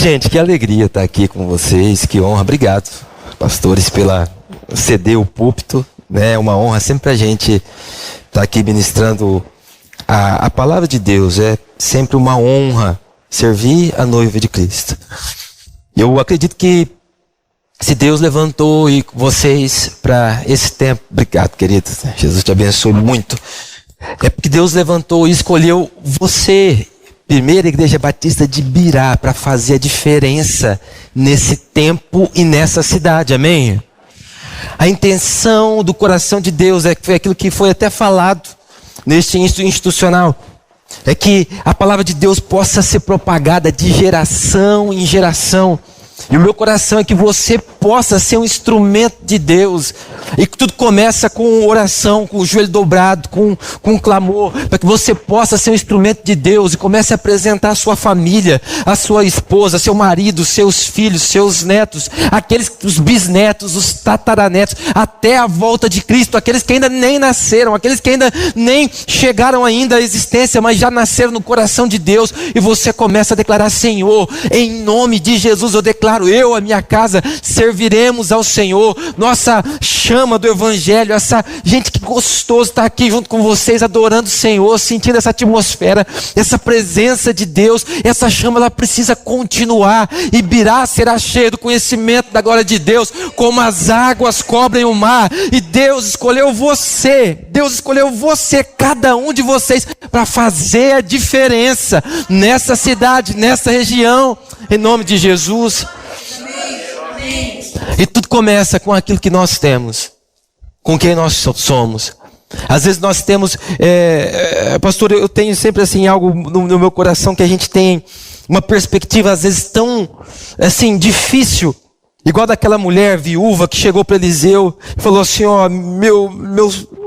Gente, que alegria estar aqui com vocês, que honra. Obrigado, pastores, pela ceder o púlpito, né? É uma honra sempre a gente estar aqui ministrando a palavra de Deus. É sempre uma honra servir a noiva de Cristo. Eu acredito que se Deus levantou vocês para esse tempo, obrigado, queridos, Jesus te abençoe muito. É porque Deus levantou e escolheu você, Primeira Igreja Batista de Birá, para fazer a diferença nesse tempo e nessa cidade, amém? A intenção do coração de Deus foi aquilo que foi até falado neste institucional, é que a palavra de Deus possa ser propagada de geração em geração. E o meu coração é que você possa ser um instrumento de Deus. E que tudo começa com oração, com o joelho dobrado, com clamor. Para que você possa ser um instrumento de Deus e comece a apresentar a sua família, a sua esposa, seu marido, seus filhos, seus netos, os bisnetos, os tataranetos, até a volta de Cristo, aqueles que ainda nem nasceram, aqueles que ainda nem chegaram ainda à existência, mas já nasceram no coração de Deus. E você começa a declarar: Senhor, em nome de Jesus eu declaro, eu, a minha casa, serviremos ao Senhor. Nossa chama do Evangelho, essa gente, que gostoso estar aqui junto com vocês, adorando o Senhor, sentindo essa atmosfera, essa presença de Deus. Essa chama, ela precisa continuar, e Birá será cheio do conhecimento da glória de Deus, como as águas cobrem o mar. E Deus escolheu você, cada um de vocês, para fazer a diferença nessa cidade, nessa região, em nome de Jesus. E tudo começa com aquilo que nós temos, com quem nós somos. Às vezes nós temos, pastor, eu tenho sempre assim algo no meu coração, que a gente tem uma perspectiva às vezes tão assim difícil, igual daquela mulher viúva que chegou para Eliseu e falou assim: ó, meu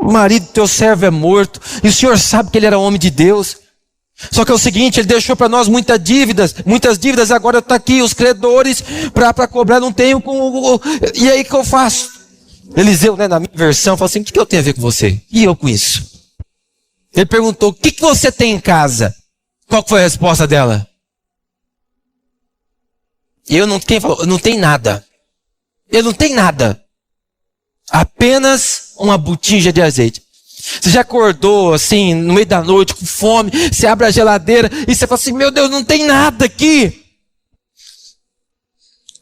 marido, teu servo, é morto, e o senhor sabe que ele era homem de Deus. Só que é o seguinte, ele deixou para nós muitas dívidas, agora está aqui os credores para cobrar, não tenho e aí, o que eu faço? Eliseu, né, na minha versão, falou assim: o que eu tenho a ver com você? E eu com isso? Ele perguntou: o que você tem em casa? Qual foi a resposta dela? Quem falou? Não tem nada. Ele não tem nada. Apenas uma botija de azeite. Você já acordou assim, no meio da noite, com fome, você abre a geladeira e você fala assim: meu Deus, não tem nada aqui.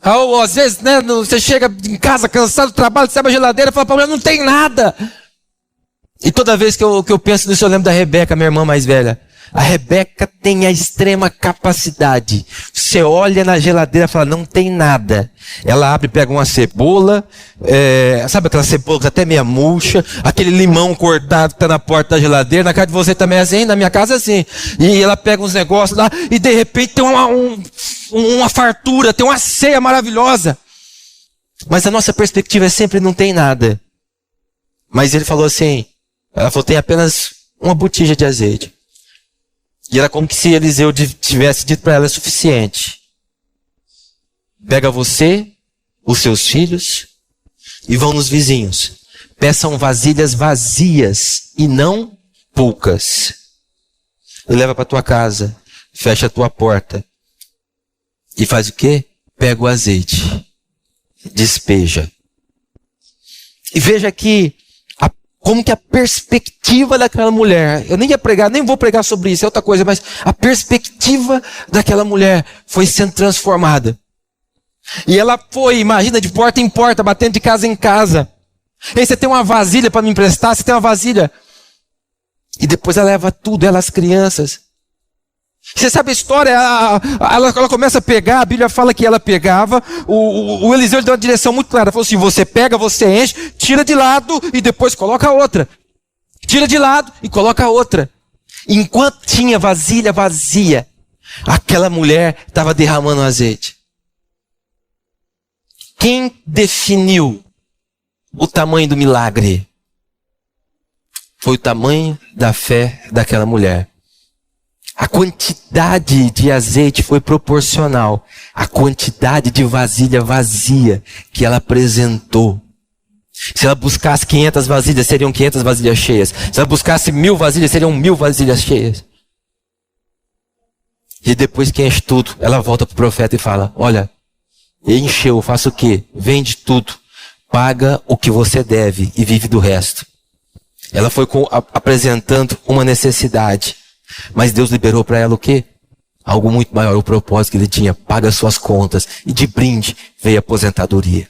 Ou às vezes, né, você chega em casa cansado do trabalho, você abre a geladeira e fala para mim: não tem nada. E toda vez que eu penso nisso, eu lembro da Rebeca, minha irmã mais velha. A Rebeca tem a extrema capacidade. Você olha na geladeira e fala: não tem nada. Ela abre e pega uma cebola, sabe aquela cebola que até meia murcha, aquele limão cortado que está na porta da geladeira. Na casa de você também é assim, na minha casa é assim. E ela pega uns negócios lá e de repente tem uma fartura, tem uma ceia maravilhosa. Mas a nossa perspectiva é sempre: não tem nada. Mas ele falou assim, ela falou: tem apenas uma botija de azeite. E era como se Eliseu tivesse dito para ela: é suficiente. Pega você, os seus filhos, e vão nos vizinhos. Peçam vasilhas vazias e não poucas. E leva para tua casa, fecha a tua porta. E faz o quê? Pega o azeite, despeja. E veja aqui como que a perspectiva daquela mulher, eu nem ia pregar, nem vou pregar sobre isso, é outra coisa, mas a perspectiva daquela mulher foi sendo transformada. E ela foi, imagina, de porta em porta, batendo de casa em casa. Ei, você tem uma vasilha para me emprestar? Você tem uma vasilha? E depois ela leva tudo, ela, as crianças. Você sabe a história? Ela começa a pegar, a Bíblia fala que ela pegava, o Eliseu deu uma direção muito clara, falou assim: você pega, você enche, tira de lado e depois coloca outra. Tira de lado e coloca outra. Enquanto tinha vasilha vazia, aquela mulher estava derramando azeite. Quem definiu o tamanho do milagre? Foi o tamanho da fé daquela mulher. A quantidade de azeite foi proporcional à quantidade de vasilha vazia que ela apresentou. Se ela buscasse 500 vasilhas, seriam 500 vasilhas cheias. Se ela buscasse 1000 vasilhas, seriam 1000 vasilhas cheias. E depois que enche tudo, ela volta pro profeta e fala, olha, encheu, faça o quê? Vende tudo, paga o que você deve e vive do resto. Ela foi apresentando uma necessidade, mas Deus liberou para ela o quê? Algo muito maior, o propósito que ele tinha, paga suas contas, e de brinde veio a aposentadoria.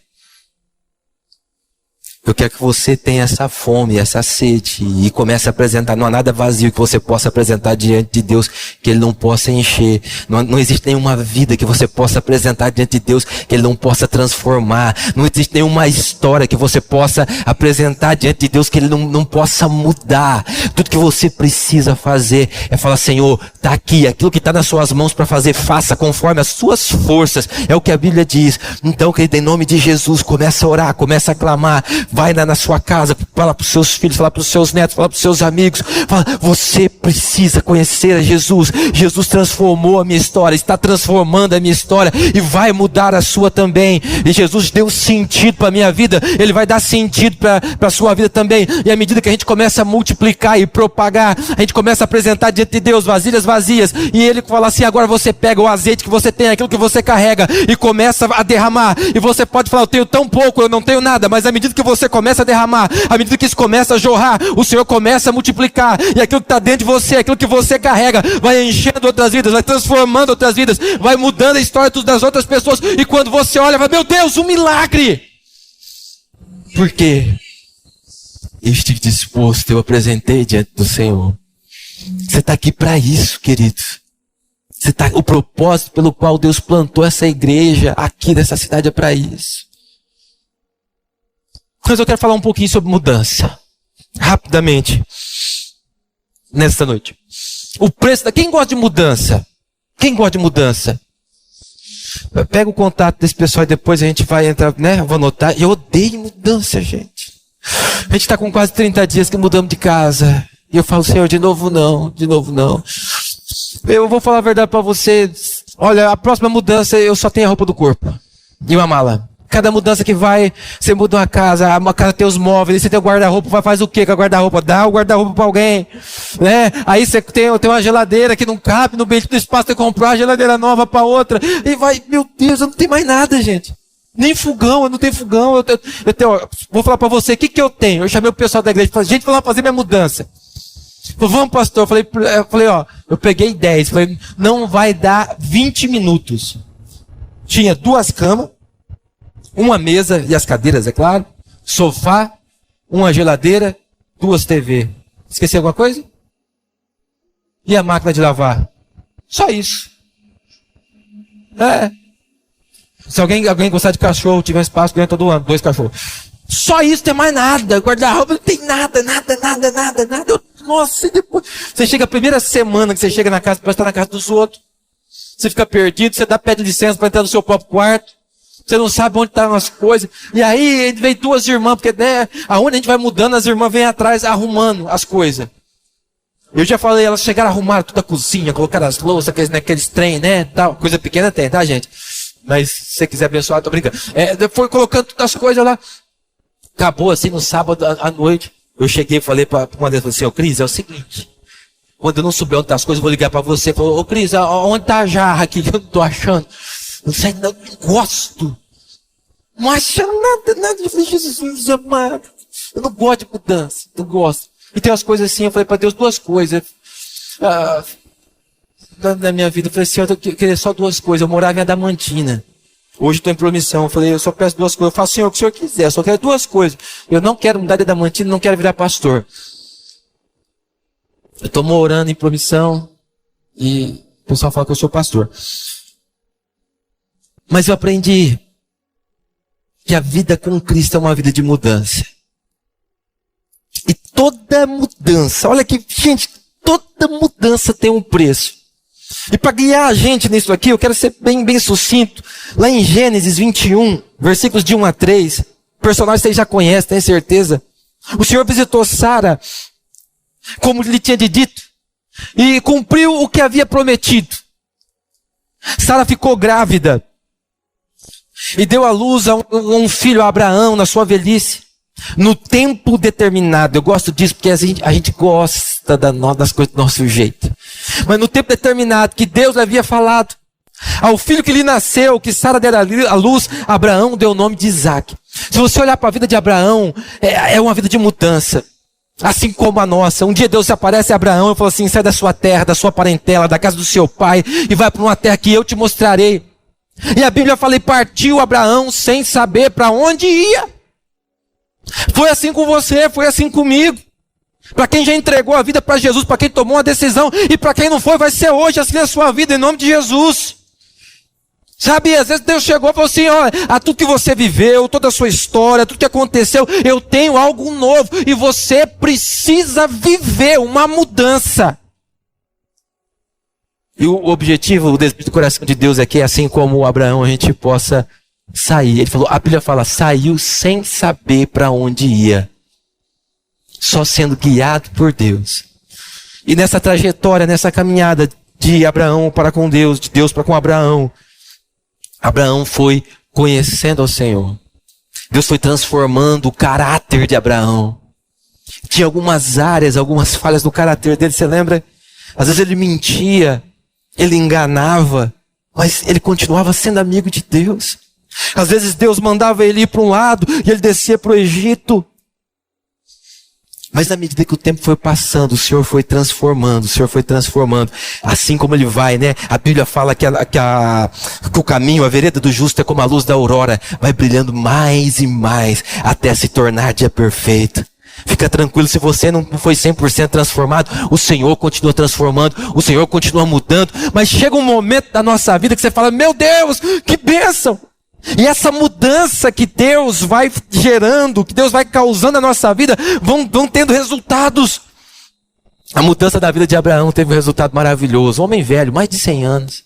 Eu quero que você tenha essa fome, essa sede, e comece a apresentar. Não há nada vazio que você possa apresentar diante de Deus que Ele não possa encher. Não existe nenhuma vida que você possa apresentar diante de Deus que Ele não possa transformar. Não existe nenhuma história que você possa apresentar diante de Deus que Ele não possa mudar. Tudo que você precisa fazer é falar, Senhor, está aqui, aquilo que está nas suas mãos para fazer, faça conforme as suas forças. É o que a Bíblia diz. Então, querido, em nome de Jesus, começa a orar, começa a clamar. Vai na sua casa, fala para os seus filhos, fala para os seus netos, fala para os seus amigos. Fala, você precisa conhecer a Jesus. Jesus transformou a minha história, está transformando a minha história e vai mudar a sua também. E Jesus deu sentido para a minha vida, Ele vai dar sentido para a sua vida também. E à medida que a gente começa a multiplicar e propagar, a gente começa a apresentar diante de Deus vasilhas vazias. E Ele fala assim, agora você pega o azeite que você tem, aquilo que você carrega, e começa a derramar. E você pode falar, eu tenho tão pouco, eu não tenho nada. Mas à medida que você começa a derramar, à medida que isso começa a jorrar, o Senhor começa a multiplicar, e aquilo que está dentro de você, aquilo que você carrega, vai enchendo outras vidas, vai transformando outras vidas, vai mudando a história das outras pessoas, e quando você olha, vai, meu Deus, um milagre! Por quê? Eu estive disposto, eu apresentei diante do Senhor. Você está aqui para isso, querido. O propósito pelo qual Deus plantou essa igreja aqui nessa cidade é para isso. Mas eu quero falar um pouquinho sobre mudança. Rapidamente. Nesta noite. O preço quem gosta de mudança? Quem gosta de mudança? Pega o contato desse pessoal e depois a gente vai entrar, né? Eu vou anotar. Eu odeio mudança, gente. A gente está com quase 30 dias que mudamos de casa. E eu falo, Senhor, de novo não. Eu vou falar a verdade para você. Olha, a próxima mudança eu só tenho a roupa do corpo. E uma mala. Cada mudança que vai, você muda uma casa tem os móveis, você tem o guarda-roupa, faz o quê com a guarda-roupa? Dá o guarda-roupa para alguém, né? Aí você tem uma geladeira que não cabe no bendito espaço, tem que comprar uma geladeira nova para outra, e vai, meu Deus, eu não tenho mais nada, gente. Nem fogão, eu não tenho fogão, vou falar para você, o que eu tenho? Eu chamei o pessoal da igreja, falei, gente, vamos lá fazer minha mudança. Falei, vamos, pastor, eu falei, ó, eu peguei 10, falei, não vai dar 20 minutos. Tinha 2 camas, uma mesa e as cadeiras, é claro, sofá, uma geladeira, 2 TV. Esqueci alguma coisa? E a máquina de lavar? Só isso. Se alguém gostar de cachorro, tiver espaço, ganha todo ano, 2 cachorros. Só isso, tem mais nada. Guarda-roupa não tem nada. Nossa, e depois... Você chega a primeira semana que você chega na casa, parece estar na casa dos outros. Você fica perdido, você pede licença para entrar no seu próprio quarto. Você não sabe onde estão as coisas. E aí vem 2 irmãs, porque né, aonde a gente vai mudando, as irmãs vêm atrás arrumando as coisas. Eu já falei, elas chegaram a arrumar toda a cozinha, colocaram as louças, aqueles trem, né? Tal. Coisa pequena tem, tá, gente? Mas se você quiser abençoar, tô brincando. Foi colocando todas as coisas lá. Acabou assim no sábado à noite. Eu cheguei e falei para uma delas, assim, Cris, é o seguinte. Quando eu não souber onde tá as coisas, eu vou ligar para você. Falou, Cris, onde tá a jarra aqui que eu não tô achando? Não sei, não gosto. Não acha nada. Eu falei, Jesus amado. Eu não gosto de mudança, não gosto. E tem umas coisas assim, eu falei para Deus 2 coisas. Na minha vida, eu falei assim, eu queria só 2 coisas. Eu morava em Adamantina. Hoje estou em promissão. Eu falei, eu só peço 2 coisas. Eu falo, Senhor, o que o Senhor quiser, eu só quero 2 coisas. Eu não quero mudar de Adamantina, não quero virar pastor. Eu estou morando em promissão e o pessoal fala que eu sou pastor. Mas eu aprendi que a vida com Cristo é uma vida de mudança. E toda mudança, olha aqui, gente, toda mudança tem um preço. E para guiar a gente nisso aqui, eu quero ser bem sucinto. Lá em Gênesis 21, versículos de 1 a 3, personagem que vocês já conhecem, tenho certeza. O Senhor visitou Sara, como lhe tinha dito, e cumpriu o que havia prometido. Sara ficou grávida. E deu à luz a um filho, a Abraão, na sua velhice. No tempo determinado. Eu gosto disso porque a gente gosta das coisas do nosso jeito. Mas no tempo determinado que Deus havia falado ao filho que lhe nasceu, que Sara dera à luz, Abraão deu o nome de Isaac. Se você olhar para a vida de Abraão, é uma vida de mudança. Assim como a nossa. Um dia Deus se aparece a Abraão e falou assim: sai da sua terra, da sua parentela, da casa do seu pai e vai para uma terra que eu te mostrarei. E a Bíblia fala: e partiu Abraão sem saber para onde ia. Foi assim com você, foi assim comigo. Para quem já entregou a vida para Jesus, para quem tomou uma decisão, e para quem não foi, vai ser hoje assim a sua vida, em nome de Jesus. Sabe, às vezes Deus chegou e falou assim: olha, a tudo que você viveu, toda a sua história, tudo que aconteceu, eu tenho algo novo, e você precisa viver uma mudança. E o objetivo, o desejo do coração de Deus é que, assim como Abraão, a gente possa sair. Ele falou, a Bíblia fala, saiu sem saber para onde ia, só sendo guiado por Deus. E nessa trajetória, nessa caminhada de Abraão para com Deus, de Deus para com Abraão, Abraão foi conhecendo ao Senhor. Deus foi transformando o caráter de Abraão. Tinha algumas áreas, algumas falhas no caráter dele, você lembra? Às vezes ele mentia, ele enganava, mas ele continuava sendo amigo de Deus. Às vezes Deus mandava ele ir para um lado e ele descia para o Egito. Mas na medida que o tempo foi passando, o Senhor foi transformando, Assim como ele vai, né? A Bíblia fala que o caminho, a vereda do justo é como a luz da aurora, vai brilhando mais e mais, até se tornar dia perfeito. Fica tranquilo, se você não foi 100% transformado, o Senhor continua transformando, o Senhor continua mudando, mas chega um momento da nossa vida que você fala, meu Deus, que bênção! E essa mudança que Deus vai gerando, que Deus vai causando na nossa vida, vão tendo resultados. A mudança da vida de Abraão teve um resultado maravilhoso. Um homem velho, mais de 100 anos.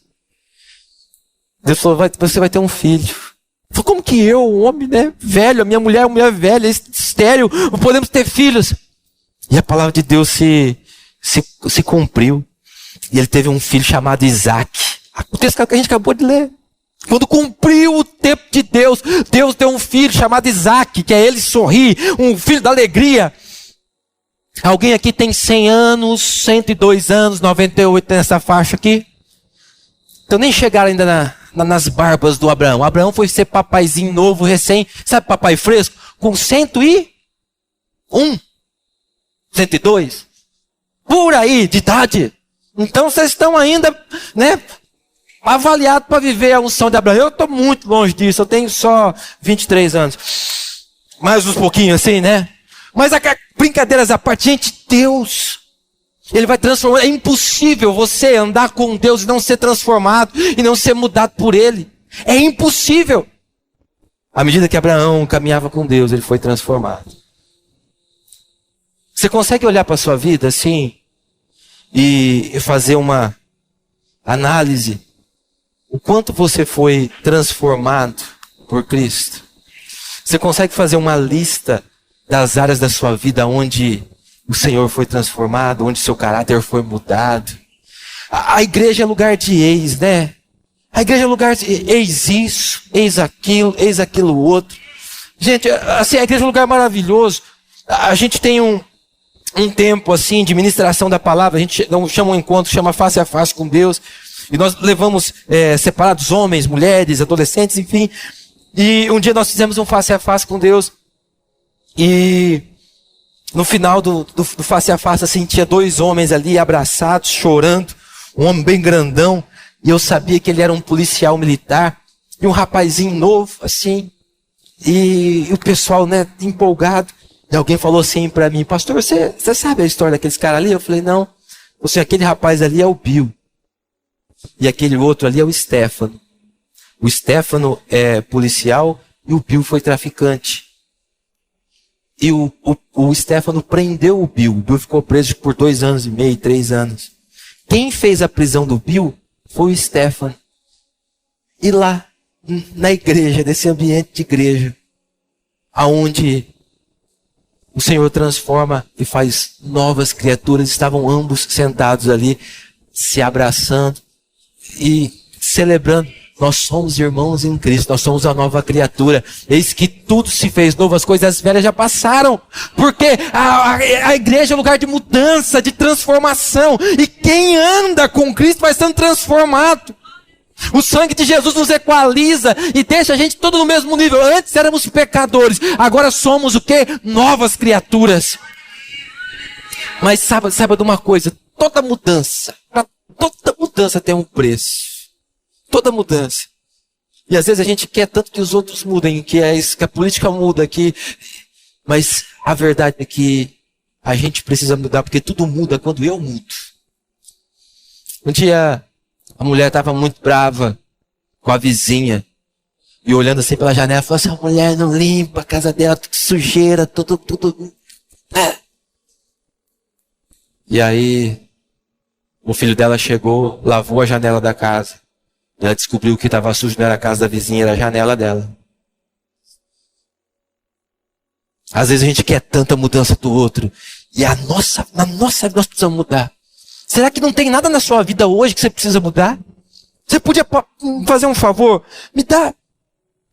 Deus falou, você vai ter um filho. Falei, como que eu, um homem, né, velho, a minha mulher é uma mulher velha, estéril, não podemos ter filhos? E a palavra de Deus se cumpriu. E ele teve um filho chamado Isaac. O texto que a gente acabou de ler. Quando cumpriu o tempo de Deus, Deus deu um filho chamado Isaac, que é ele sorrir, um filho da alegria. Alguém aqui tem 100 anos, 102 anos, 98 nessa faixa aqui? Então nem chegaram ainda nas barbas do Abraão. Abraão foi ser papaizinho novo, recém, sabe papai fresco? Com 101, 102, por aí de idade. Então vocês estão ainda, né, avaliado para viver a unção de Abraão. Eu estou muito longe disso, eu tenho só 23 anos. Mais uns pouquinhos assim, né? Mas brincadeiras à parte, gente, Deus, Ele vai transformar. É impossível você andar com Deus e não ser transformado, e não ser mudado por Ele. É impossível. À medida que Abraão caminhava com Deus, ele foi transformado. Você consegue olhar para a sua vida assim, e fazer uma análise? O quanto você foi transformado por Cristo? Você consegue fazer uma lista das áreas da sua vida onde o Senhor foi transformado, onde seu caráter foi mudado? A igreja é lugar de ex, né? A igreja é lugar de ex isso, ex aquilo outro. Gente, assim, a igreja é um lugar maravilhoso. A gente tem um tempo assim de ministração da palavra, a gente não chama um encontro, chama face a face com Deus. E nós levamos separados homens, mulheres, adolescentes, enfim. E um dia nós fizemos um face a face com Deus. E no final do face a face, assim, tinha 2 homens ali abraçados, chorando. Um homem bem grandão. E eu sabia que ele era um policial militar. E um rapazinho novo, assim. E o pessoal, né, empolgado. E alguém falou assim para mim, pastor, você sabe a história daqueles caras ali? Eu falei, não. Você, aquele rapaz ali é o Bill. E aquele outro ali é o Stefano. O Stefano é policial e o Bill foi traficante. E o Stefano prendeu o Bill. O Bill ficou preso por 2 anos e meio, 3 anos. Quem fez a prisão do Bill foi o Stefano. E lá, na igreja, nesse ambiente de igreja, aonde o Senhor transforma e faz novas criaturas, estavam ambos sentados ali, se abraçando e celebrando Nós somos irmãos em Cristo, nós somos a nova criatura. Eis que tudo se fez novo, as coisas velhas já passaram. Porque a igreja é um lugar de mudança, de transformação. E quem anda com Cristo vai sendo transformado. O sangue de Jesus nos equaliza e deixa a gente todo no mesmo nível. Antes éramos pecadores, agora somos o quê? Novas criaturas. Mas saiba de uma coisa, toda mudança tem um preço. Toda mudança. E às vezes a gente quer tanto que os outros mudem, que a política muda, mas a verdade é que a gente precisa mudar, porque tudo muda quando eu mudo. Um dia, a mulher estava muito brava com a vizinha, e olhando assim pela janela, falou assim: a mulher não limpa a casa dela, tudo sujeira, tudo. E aí, o filho dela chegou, lavou a janela da casa. Ela descobriu que estava sujo, não era a casa da vizinha, era a janela dela. Às vezes a gente quer tanta mudança do outro. E na nossa vida nós precisamos mudar. Será que não tem nada na sua vida hoje que você precisa mudar? Você podia fazer um favor? Me dá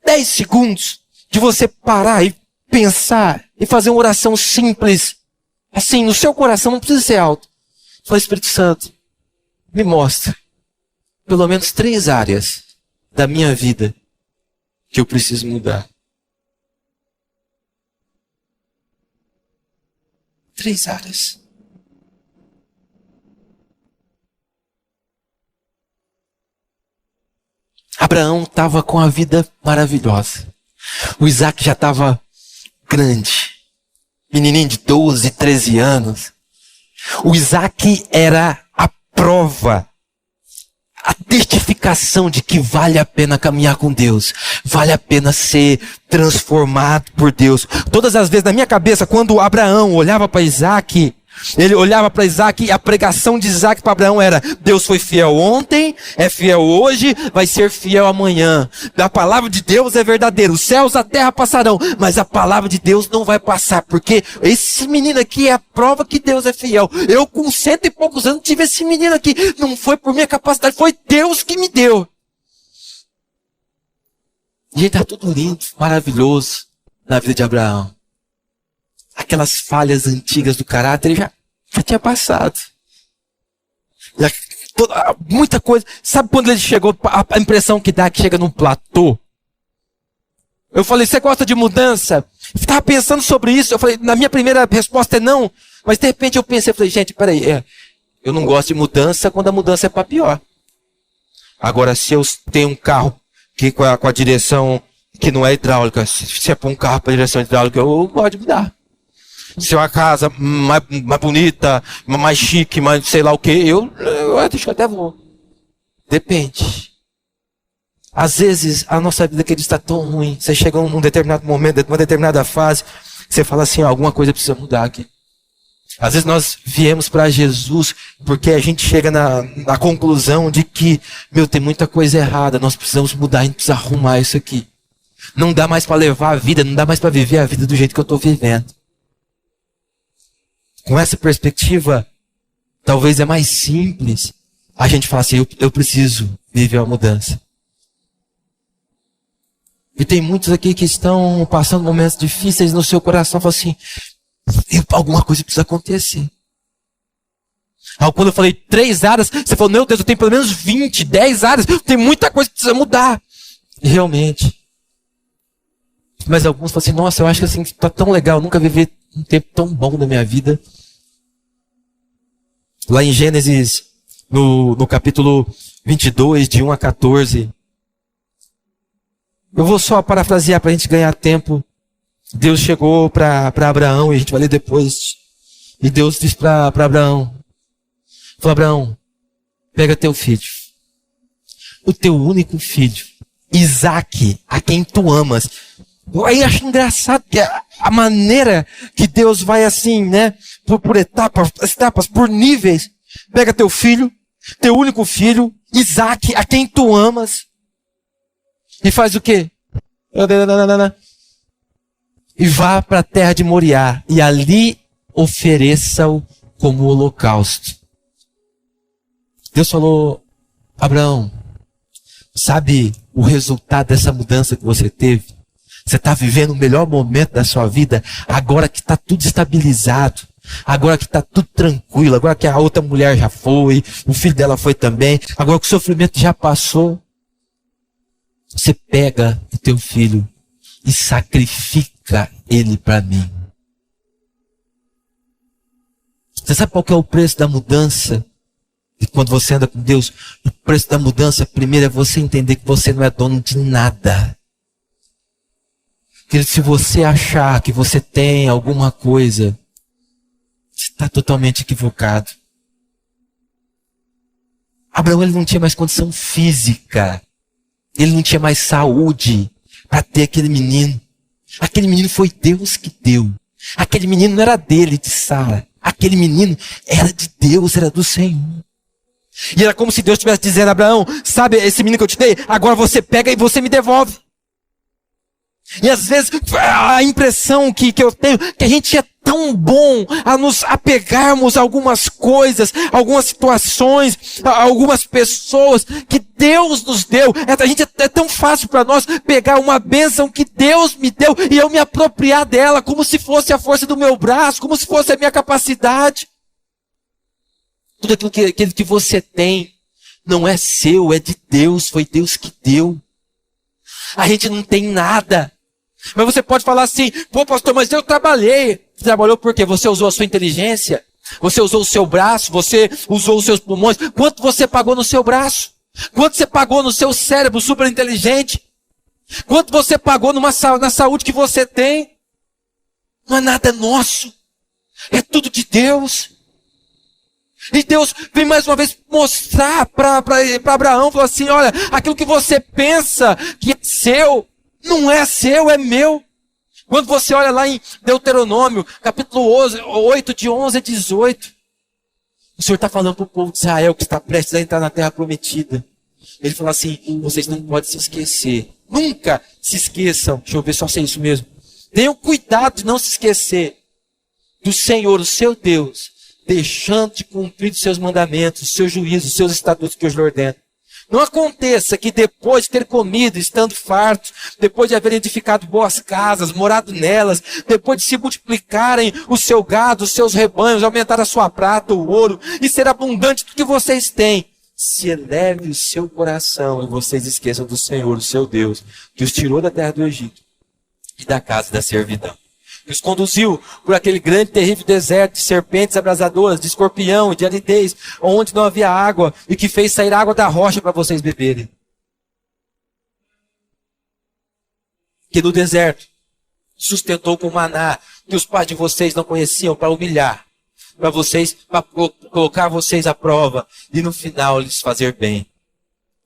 10 segundos de você parar e pensar e fazer uma oração simples. Assim, no seu coração, não precisa ser alto. Fala: Espírito Santo, me mostra pelo menos 3 áreas da minha vida que eu preciso mudar. 3 áreas. Abraão estava com a vida maravilhosa. O Isaac já estava grande. Menininho de 12, 13 anos. O Isaac era a prova, a testificação de que vale a pena caminhar com Deus. Vale a pena ser transformado por Deus. Todas as vezes na minha cabeça, quando Abraão olhava para Isaac, ele olhava para Isaac e a pregação de Isaac para Abraão era: Deus foi fiel ontem, é fiel hoje, vai ser fiel amanhã. A palavra de Deus é verdadeira. Os céus e a terra passarão, mas a palavra de Deus não vai passar, porque esse menino aqui é a prova que Deus é fiel. Eu com 100 e poucos anos tive esse menino aqui. Não foi por minha capacidade, foi Deus que me deu. E está tudo lindo, maravilhoso na vida de Abraão. Aquelas falhas antigas do caráter ele já tinha passado. Muita coisa. Sabe quando ele chegou, a impressão que dá é que chega num platô? Eu falei: você gosta de mudança? Eu estava pensando sobre isso. Eu falei, na minha primeira resposta é não. Mas de repente eu pensei, falei: gente, peraí. Eu não gosto de mudança quando a mudança é para pior. Agora, se eu tenho um carro que com a direção que não é hidráulica, se é para um carro para direção hidráulica, eu gosto de mudar. Se é uma casa mais bonita, mais chique, mais sei lá o que, eu acho que até vou. Depende. Às vezes, a nossa vida aqui está tão ruim. Você chega num determinado momento, numa determinada fase, você fala assim: alguma coisa precisa mudar aqui. Às vezes nós viemos para Jesus porque a gente chega na conclusão de que, tem muita coisa errada, nós precisamos mudar, a gente precisa arrumar isso aqui. Não dá mais para levar a vida, não dá mais para viver a vida do jeito que eu estou vivendo. Com essa perspectiva, talvez é mais simples a gente falar assim: eu preciso viver a mudança. E tem muitos aqui que estão passando momentos difíceis no seu coração, falam assim: alguma coisa precisa acontecer. Quando eu falei 3 áreas, você falou: meu Deus, eu tenho pelo menos 20, 10 áreas, tem muita coisa que precisa mudar. E realmente. Mas alguns falam assim: nossa, eu acho que assim, está tão legal, nunca vivi um tempo tão bom na minha vida. Lá em Gênesis, no capítulo 22, de 1 a 14. Eu vou só parafrasear para a gente ganhar tempo. Deus chegou para Abraão, e a gente vai ler depois. E Deus disse para Abraão: falou: Abraão, pega teu filho, o teu único filho, Isaque, a quem tu amas. Aí eu acho engraçado que a maneira que Deus vai assim, né? Por etapas, por níveis. Pega teu filho, teu único filho, Isaque, a quem tu amas. E faz o quê? E vá para a terra de Moriá. E ali ofereça-o como holocausto. Deus falou: Abraão, Sabe o resultado dessa mudança que você teve? Você está vivendo o melhor momento da sua vida, agora que está tudo estabilizado, agora que está tudo tranquilo, agora que a outra mulher já foi, o filho dela foi também, agora que o sofrimento já passou. Você pega o teu filho e sacrifica ele para mim. Você sabe qual que é o preço da mudança? E quando você anda com Deus, o preço da mudança, primeiro é você entender que você não é dono de nada. Querido, se você achar que você tem alguma coisa, você está totalmente equivocado. Abraão, ele não tinha mais condição física. Ele não tinha mais saúde para ter aquele menino. Aquele menino foi Deus que deu. Aquele menino não era dele, de Sara. Aquele menino era de Deus, era do Senhor. E era como se Deus estivesse dizendo: Abraão, sabe esse menino que eu te dei? Agora você pega e você me devolve. E às vezes a impressão que eu tenho que a gente é tão bom a nos apegarmos a algumas coisas, algumas situações, a algumas pessoas que Deus nos deu. É tão fácil para nós pegar uma bênção que Deus me deu e eu me apropriar dela como se fosse a força do meu braço, como se fosse a minha capacidade. Tudo aquilo que você tem não é seu, é de Deus, foi Deus que deu. A gente não tem nada. Mas você pode falar assim: pô, pastor, mas eu trabalhei. Você trabalhou por quê? Você usou a sua inteligência? Você usou o seu braço? Você usou os seus pulmões? Quanto você pagou no seu braço? Quanto você pagou no seu cérebro super inteligente? Quanto você pagou na saúde que você tem? Não é nada nosso. É tudo de Deus. E Deus vem mais uma vez mostrar para Abraão, falou assim: olha, aquilo que você pensa que é seu, não é seu, é meu. Quando você olha lá em Deuteronômio, capítulo 8, de 11 a 18, o Senhor está falando para o povo de Israel que está prestes a entrar na terra prometida. Ele fala assim: vocês não podem se esquecer, nunca se esqueçam, deixa eu ver só se é isso mesmo, tenham cuidado de não se esquecer do Senhor, o seu Deus, deixando de cumprir os seus mandamentos, os seus juízos, os seus estatutos que eu lhe ordeno. Não aconteça que depois de ter comido, estando farto, depois de haver edificado boas casas, morado nelas, depois de se multiplicarem o seu gado, os seus rebanhos, aumentar a sua prata, o ouro, e ser abundante tudo que vocês têm, se eleve o seu coração e vocês esqueçam do Senhor, o seu Deus, que os tirou da terra do Egito e da casa da servidão. Que os conduziu por aquele grande e terrível deserto de serpentes abrasadoras, de escorpião e de aridez, onde não havia água, e que fez sair água da rocha para vocês beberem. Que no deserto sustentou com maná, que os pais de vocês não conheciam, para humilhar, para colocar vocês à prova, e no final lhes fazer bem.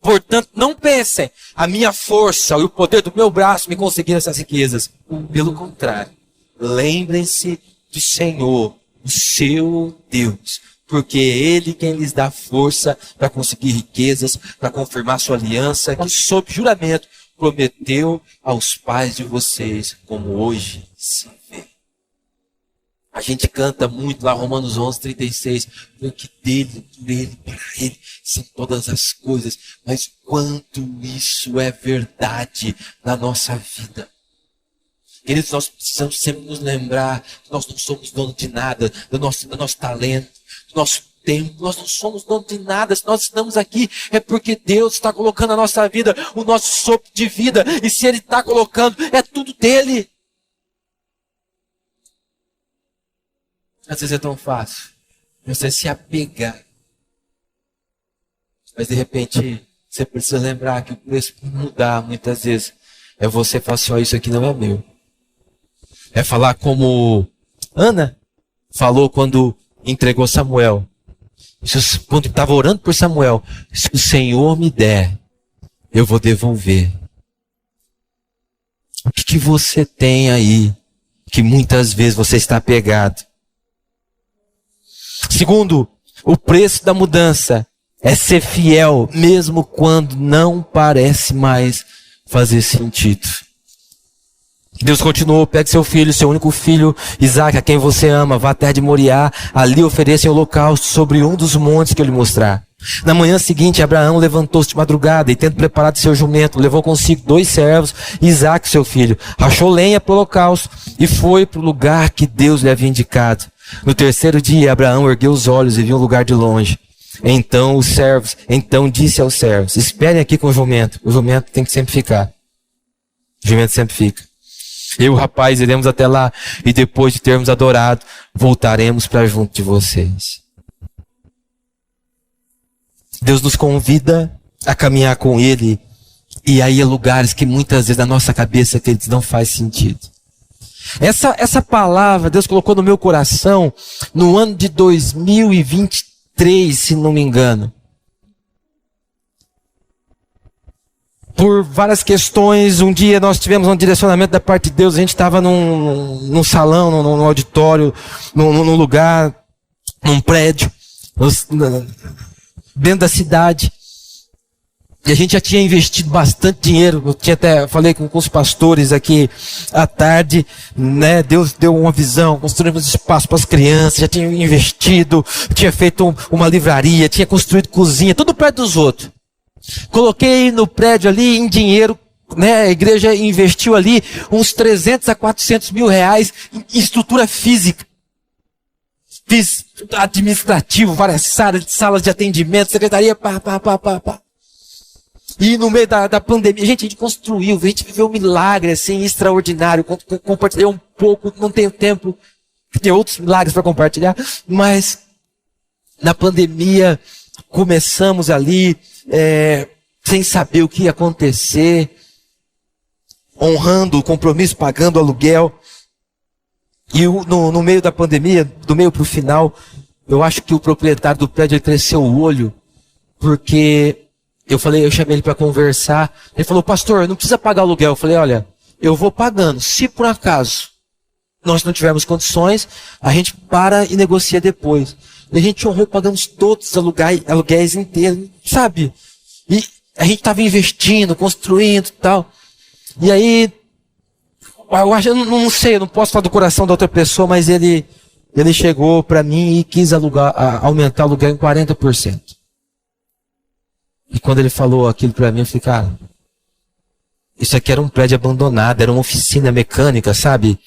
Portanto, não pensem, a minha força e o poder do meu braço me conseguiram essas riquezas. Pelo contrário, lembrem-se do Senhor, o seu Deus, porque é Ele quem lhes dá força para conseguir riquezas, para confirmar sua aliança, que sob juramento prometeu aos pais de vocês, como hoje se vê. A gente canta muito lá, Romanos 11, 36, porque dele, por ele, para ele, são todas as coisas, mas quanto isso é verdade na nossa vida. Queridos, nós precisamos sempre nos lembrar que nós não somos dono de nada, do nosso talento, do nosso tempo. Nós não somos dono de nada. Se nós estamos aqui, é porque Deus está colocando na nossa vida o nosso sopro de vida. E se Ele está colocando, é tudo dEle. Às vezes é tão fácil você se apegar. Mas de repente, você precisa lembrar que o preço para mudar, muitas vezes, é você falar assim: ó, isso aqui não é meu. É falar como Ana falou quando entregou Samuel. Quando estava orando por Samuel: se o Senhor me der, eu vou devolver. O que você tem aí que muitas vezes você está apegado? Segundo, o preço da mudança é ser fiel mesmo quando não parece mais fazer sentido. Deus continuou: pegue seu filho, seu único filho, Isaque, a quem você ama, vá à terra de Moriá, ali ofereça em holocausto sobre um dos montes que eu lhe mostrar. Na manhã seguinte, Abraão levantou-se de madrugada e, tendo preparado seu jumento, levou consigo 2 servos e Isaque, seu filho, rachou lenha para o holocausto e foi para o lugar que Deus lhe havia indicado. No 3º dia, Abraão ergueu os olhos e viu um lugar de longe. Então disse aos servos: esperem aqui com o jumento tem que sempre ficar. O jumento sempre fica. Eu e o rapaz iremos até lá e depois de termos adorado, voltaremos para junto de vocês. Deus nos convida a caminhar com Ele e aí a lugares que muitas vezes na nossa cabeça, queridos, não faz sentido. Essa palavra Deus colocou no meu coração no ano de 2023, se não me engano. Por várias questões, um dia nós tivemos um direcionamento da parte de Deus, a gente estava num salão, num auditório, num lugar, num prédio, dentro da cidade. E a gente já tinha investido bastante dinheiro. Falei com os pastores aqui à tarde, né? Deus deu uma visão, construímos espaço para as crianças, já tinha investido, tinha feito uma livraria, tinha construído cozinha, tudo perto dos outros. Coloquei no prédio ali em dinheiro, né? A igreja investiu ali uns 300 a 400 mil reais em estrutura física. Fiz administrativo, várias salas de atendimento, secretaria, pá. E no meio da pandemia, a gente construiu, a gente viveu um milagre assim, extraordinário. Compartilhei um pouco, não tenho tempo, tem outros milagres para compartilhar, mas na pandemia começamos ali, sem saber o que ia acontecer, honrando o compromisso, pagando o aluguel. E no meio da pandemia, do meio para o final, eu acho que o proprietário do prédio cresceu o olho, porque eu chamei ele para conversar. Ele falou: pastor, não precisa pagar o aluguel. Eu falei: olha, eu vou pagando. Se por acaso nós não tivermos condições, a gente para e negocia depois. E a gente honrou, pagamos todos os aluguéis inteiros, sabe? E a gente estava investindo, construindo e tal. E aí, eu não sei, eu não posso falar do coração da outra pessoa, mas ele chegou para mim e quis aumentar o aluguel em 40%. E quando ele falou aquilo para mim, eu falei: cara, isso aqui era um prédio abandonado, era uma oficina mecânica, sabe?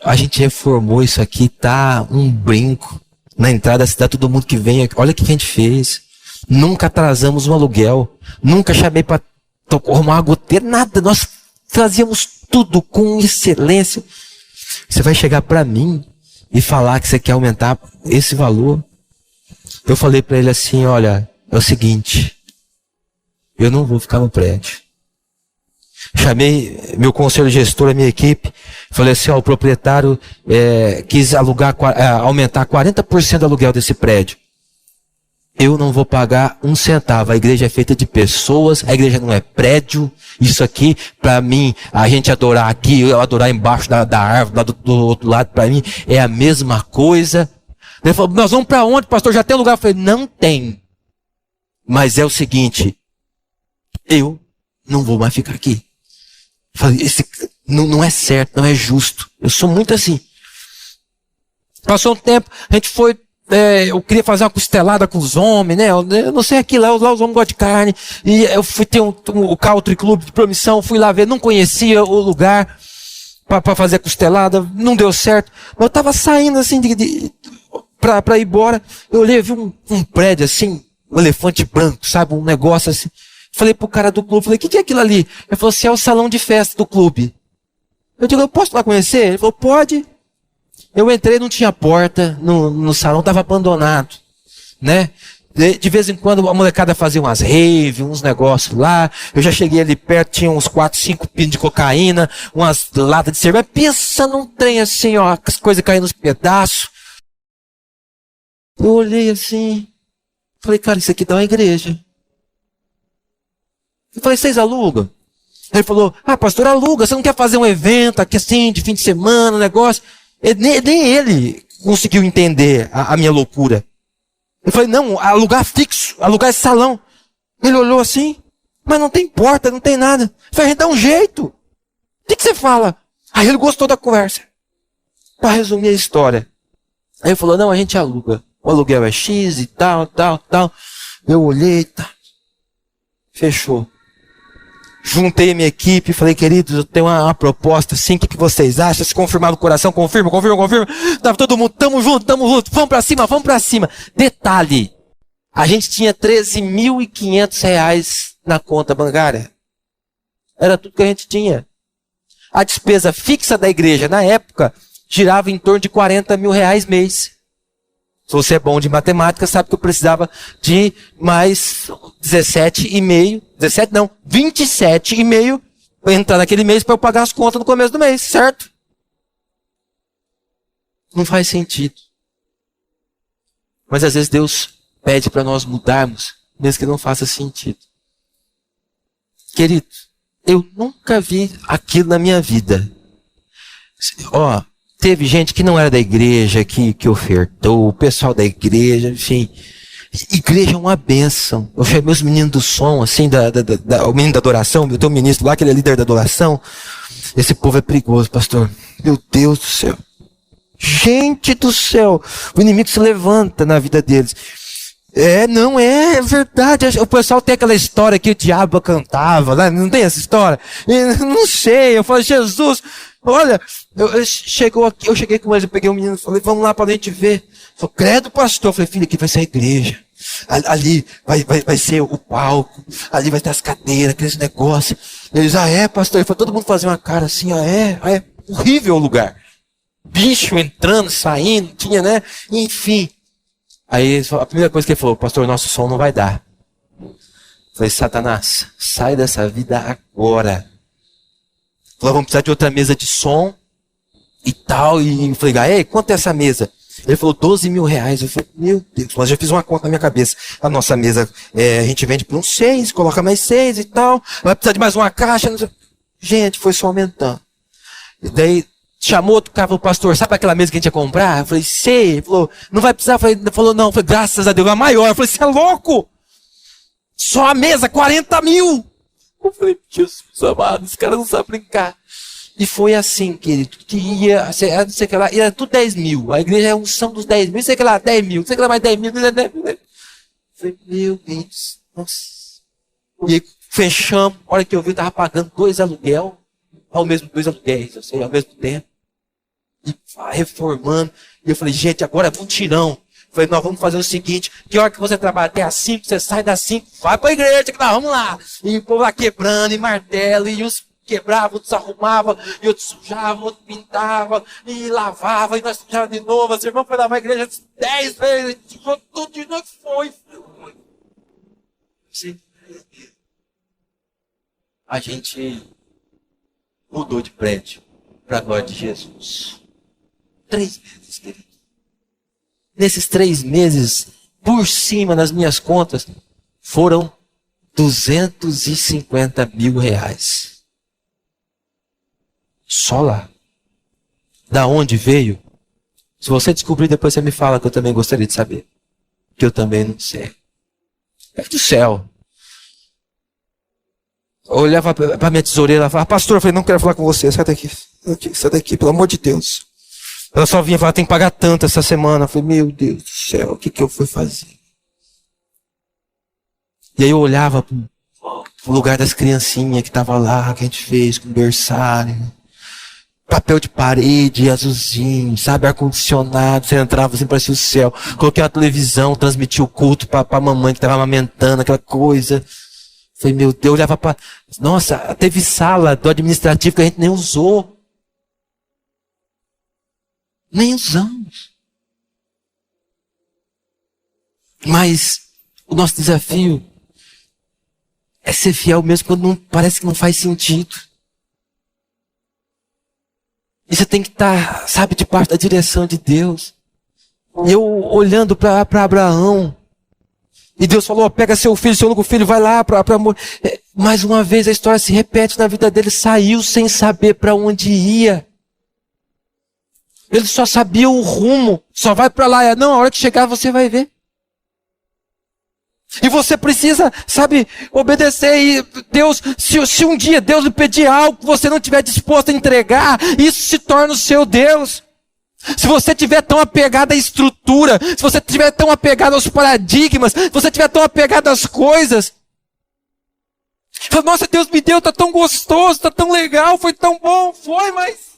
A gente reformou isso aqui, tá um brinco. Na entrada da cidade, todo mundo que vem aqui, olha o que a gente fez. Nunca atrasamos um aluguel, nunca chamei para arrumar uma goteira, nada, nós fazíamos tudo com excelência. Você vai chegar para mim e falar que você quer aumentar esse valor? Eu falei para ele assim: olha, é o seguinte, eu não vou ficar no prédio. Chamei meu conselho gestor, a minha equipe, falei assim: o proprietário quis aumentar 40% do aluguel desse prédio. Eu não vou pagar um centavo. A igreja é feita de pessoas, a igreja não é prédio. Isso aqui, para mim, a gente adorar aqui, eu adorar embaixo da árvore, lá do outro lado, para mim, é a mesma coisa. Ele falou: nós vamos para onde, pastor? Já tem lugar? Eu falei: não tem. Mas é o seguinte, eu não vou mais ficar aqui. Eu falei: não é certo, não é justo. Eu sou muito assim. Passou um tempo, a gente foi, eu queria fazer uma costelada com os homens, né? Eu não sei aqui, lá os homens gostam de carne. E eu fui ter o Country Club de Promissão, fui lá ver, não conhecia o lugar para fazer a costelada, não deu certo. Mas eu estava saindo assim para ir embora. Eu olhei, vi um prédio assim, um elefante branco, sabe? Um negócio assim. Falei pro cara do clube, falei: o que é aquilo ali? Ele falou assim: é o salão de festa do clube. Eu digo: eu posso lá conhecer? Ele falou: pode. Eu entrei, não tinha porta no salão, estava abandonado, né? De vez em quando a molecada fazia umas rave, uns negócios lá. Eu já cheguei ali perto, tinha uns 4, 5 pinos de cocaína, umas latas de cerveja. Pensa num trem assim, ó, as coisas caindo nos pedaços. Eu olhei assim, falei: cara, isso aqui dá uma igreja. Eu falei: vocês alugam? Ele falou: pastor, aluga, você não quer fazer um evento aqui assim, de fim de semana, um negócio? Nem ele conseguiu entender a minha loucura. Eu falei: não, alugar fixo, alugar esse salão. Ele olhou assim: mas não tem porta, não tem nada. Eu falei: a gente dá um jeito. O que você fala? Aí ele gostou da conversa. Para resumir a história. Aí ele falou: não, a gente aluga. O aluguel é X e tal. Eu olhei, tá. Fechou. Juntei a minha equipe, falei, queridos, eu tenho uma proposta assim, o que vocês acham? Se confirmar no coração, confirma. Tava todo mundo, tamo junto, vamos pra cima. Detalhe, a gente tinha R$13.500 na conta bancária. Era tudo que a gente tinha. A despesa fixa da igreja, na época, girava em torno de R$40 mil mês. Se você é bom de matemática, sabe que eu precisava de mais 27,5 para entrar naquele mês para eu pagar as contas no começo do mês, certo? Não faz sentido. Mas às vezes Deus pede para nós mudarmos, mesmo que não faça sentido. Querido, eu nunca vi aquilo na minha vida. Teve gente que não era da igreja, que ofertou, o pessoal da igreja, enfim. Igreja é uma bênção. Eu chamei os meninos do som, assim, o menino da adoração, eu tenho um ministro lá, que ele é líder da adoração. Esse povo é perigoso, pastor. Meu Deus do céu. Gente do céu. O inimigo se levanta na vida deles. É verdade. O pessoal tem aquela história que o diabo cantava, né? Não tem essa história? Não sei, eu falo, Jesus, olha, eu cheguei com eles, eu peguei um menino e falei, vamos lá para a gente ver. Falei, credo, pastor. Eu falei, filho, aqui vai ser a igreja. Ali vai ser o palco, ali vai ter as cadeiras, aqueles negócios. Eles, pastor? Ele falou, todo mundo fazia uma cara assim, é horrível o lugar. Bicho entrando, saindo, tinha, né? Enfim. Aí a primeira coisa que ele falou, pastor, nosso som não vai dar. Eu falei, Satanás, sai dessa vida agora. Falou, vamos precisar de outra mesa de som e tal. E eu falei, quanto é essa mesa? Ele falou, R$12 mil. Eu falei, meu Deus, mas já fiz uma conta na minha cabeça. A nossa mesa, a gente vende por uns 6, coloca mais 6 e tal. Vai precisar de mais uma caixa. Gente, foi só aumentando. E daí, chamou outro cara, o pastor, sabe aquela mesa que a gente ia comprar? Eu falei, sei. Ele falou, não vai precisar. Ele falou, não. Eu falei, graças a Deus, a maior. Eu falei, você é louco? Só a mesa, R$40 mil. Eu falei, Jesus amado, esse cara não sabe brincar. E foi assim, querido, que ia, não sei o que lá, era tudo 10 mil. A igreja é a unção dos 10 mil, não sei o que lá, 10 mil, não sei o que lá, mais 10 mil, 10 mil. Eu falei, meu Deus, nossa. E aí, fechamos, a hora que eu vi, eu estava pagando 2 aluguel, ao mesmo 2 aluguéis, eu sei, ao mesmo tempo. E reformando. E eu falei, gente, agora é mutirão. Falei, nós vamos fazer o seguinte, que hora que você trabalha até às 5, você sai das 5, vai para a igreja, que nós vamos lá. E o povo lá quebrando, e martelo, e uns quebravam, outros arrumavam, e outros sujavam, outros pintavam, e lavavam, e nós sujávamos de novo. Os irmãos foram lavar a igreja 10 vezes, tudo de novo foi. A gente mudou de prédio para a glória de Jesus. 3 meses, querido. Nesses 3 meses, por cima das minhas contas, foram R$250 mil. Só lá. Da onde veio? Se você descobrir, depois você me fala, que eu também gostaria de saber. Que eu também não sei. É do céu. Eu olhava para minha tesoureira e falava, pastor, eu falei, não quero falar com você, sai daqui, pelo amor de Deus. Ela só vinha falar, tem que pagar tanto essa semana. Eu falei, meu Deus do céu, o que eu fui fazer? E aí eu olhava pro lugar das criancinhas que tava lá, que a gente fez com berçário. Papel de parede, azulzinho, sabe, ar-condicionado, você entrava assim, parecia o céu. Coloquei uma televisão, transmitia o culto pra mamãe que tava amamentando, aquela coisa. Falei, meu Deus, eu olhava pra... Nossa, teve sala do administrativo que a gente nem usou. Nem usamos. Mas o nosso desafio é ser fiel mesmo quando parece que não faz sentido. E você tem que estar, sabe, debaixo da direção de Deus. E eu olhando para Abraão. E Deus falou, pega seu único filho, vai lá para morrer. Mais uma vez a história se repete na vida dele. Saiu sem saber para onde ia. Ele só sabia o rumo. Só vai para lá. Não, a hora que chegar você vai ver. E você precisa, sabe, obedecer. E Deus, se um dia Deus lhe pedir algo que você não estiver disposto a entregar, isso se torna o seu Deus. Se você estiver tão apegado à estrutura, se você estiver tão apegado aos paradigmas, se você estiver tão apegado às coisas, fala, nossa, Deus me deu, tá tão gostoso, tá tão legal, foi tão bom, foi, mas...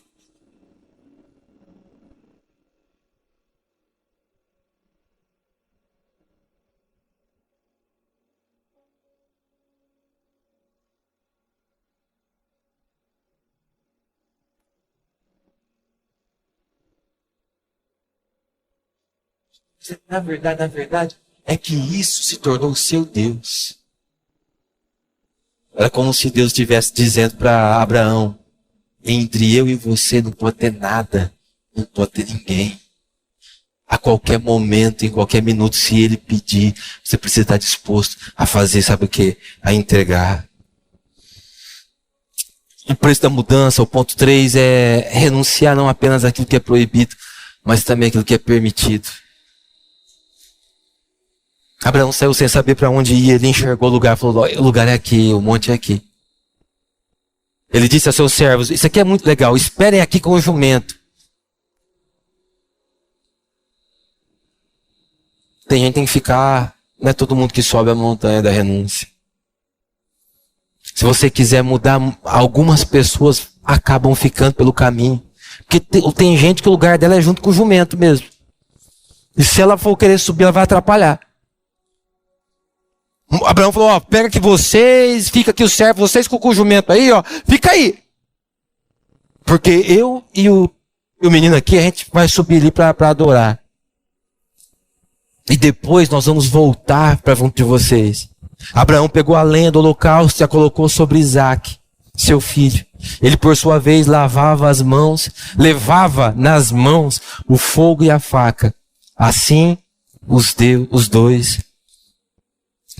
Na verdade, é que isso se tornou o seu Deus. Era como se Deus estivesse dizendo para Abraão, entre eu e você não pode ter nada, não pode ter ninguém. A qualquer momento, em qualquer minuto, se ele pedir, você precisa estar disposto a fazer, sabe o quê? A entregar. O preço da mudança, o ponto 3, é renunciar não apenas àquilo que é proibido, mas também àquilo que é permitido. Abraão saiu sem saber para onde ia, ele enxergou o lugar, falou, o lugar é aqui, o monte é aqui. Ele disse a seus servos, isso aqui é muito legal, esperem aqui com o jumento. Tem gente que tem que ficar, não é todo mundo que sobe a montanha da renúncia. Se você quiser mudar, algumas pessoas acabam ficando pelo caminho. Porque tem gente que o lugar dela é junto com o jumento mesmo. E se ela for querer subir, ela vai atrapalhar. Abraão falou, ó, pega aqui vocês, fica aqui o servo, vocês com o jumento aí, ó, fica aí. Porque eu e o menino aqui, a gente vai subir ali para adorar. E depois nós vamos voltar para junto de vocês. Abraão pegou a lenha do holocausto e a colocou sobre Isaque, seu filho. Ele, por sua vez, lavava as mãos, levava nas mãos o fogo e a faca. Assim, os dois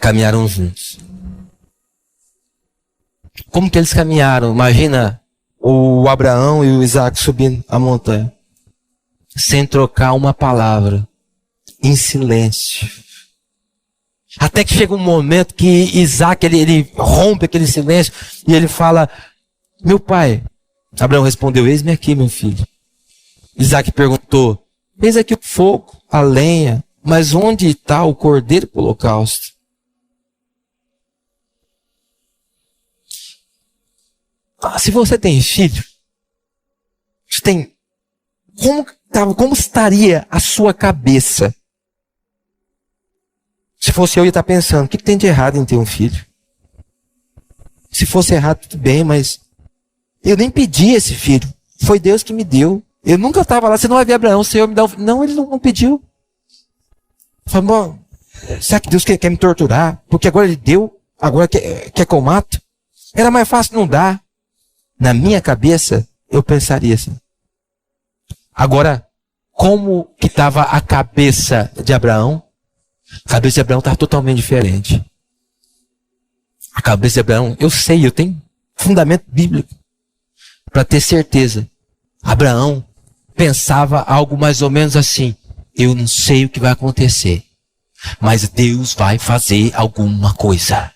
caminharam juntos. Como que eles caminharam? Imagina o Abraão e o Isaque subindo a montanha, sem trocar uma palavra, em silêncio. Até que chega um momento que Isaque, ele rompe aquele silêncio e ele fala, meu pai. Abraão respondeu, eis-me aqui, meu filho. Isaque perguntou, eis aqui o fogo, a lenha, mas onde está o cordeiro para o holocausto? Se você tem filho, você tem... Como estaria a sua cabeça? Se fosse eu ia estar pensando, o que tem de errado em ter um filho? Se fosse errado, tudo bem, mas eu nem pedi esse filho. Foi Deus que me deu. Eu nunca estava lá, você não vai ver Abraão, o Senhor me dá um filho. Não, ele não pediu. Falei, será que Deus quer me torturar? Porque agora ele deu, agora quer que eu mato? Era mais fácil não dar. Na minha cabeça, eu pensaria assim. Agora, como que estava a cabeça de Abraão? A cabeça de Abraão estava totalmente diferente. A cabeça de Abraão, eu tenho fundamento bíblico para ter certeza. Abraão pensava algo mais ou menos assim, eu não sei o que vai acontecer, mas Deus vai fazer alguma coisa.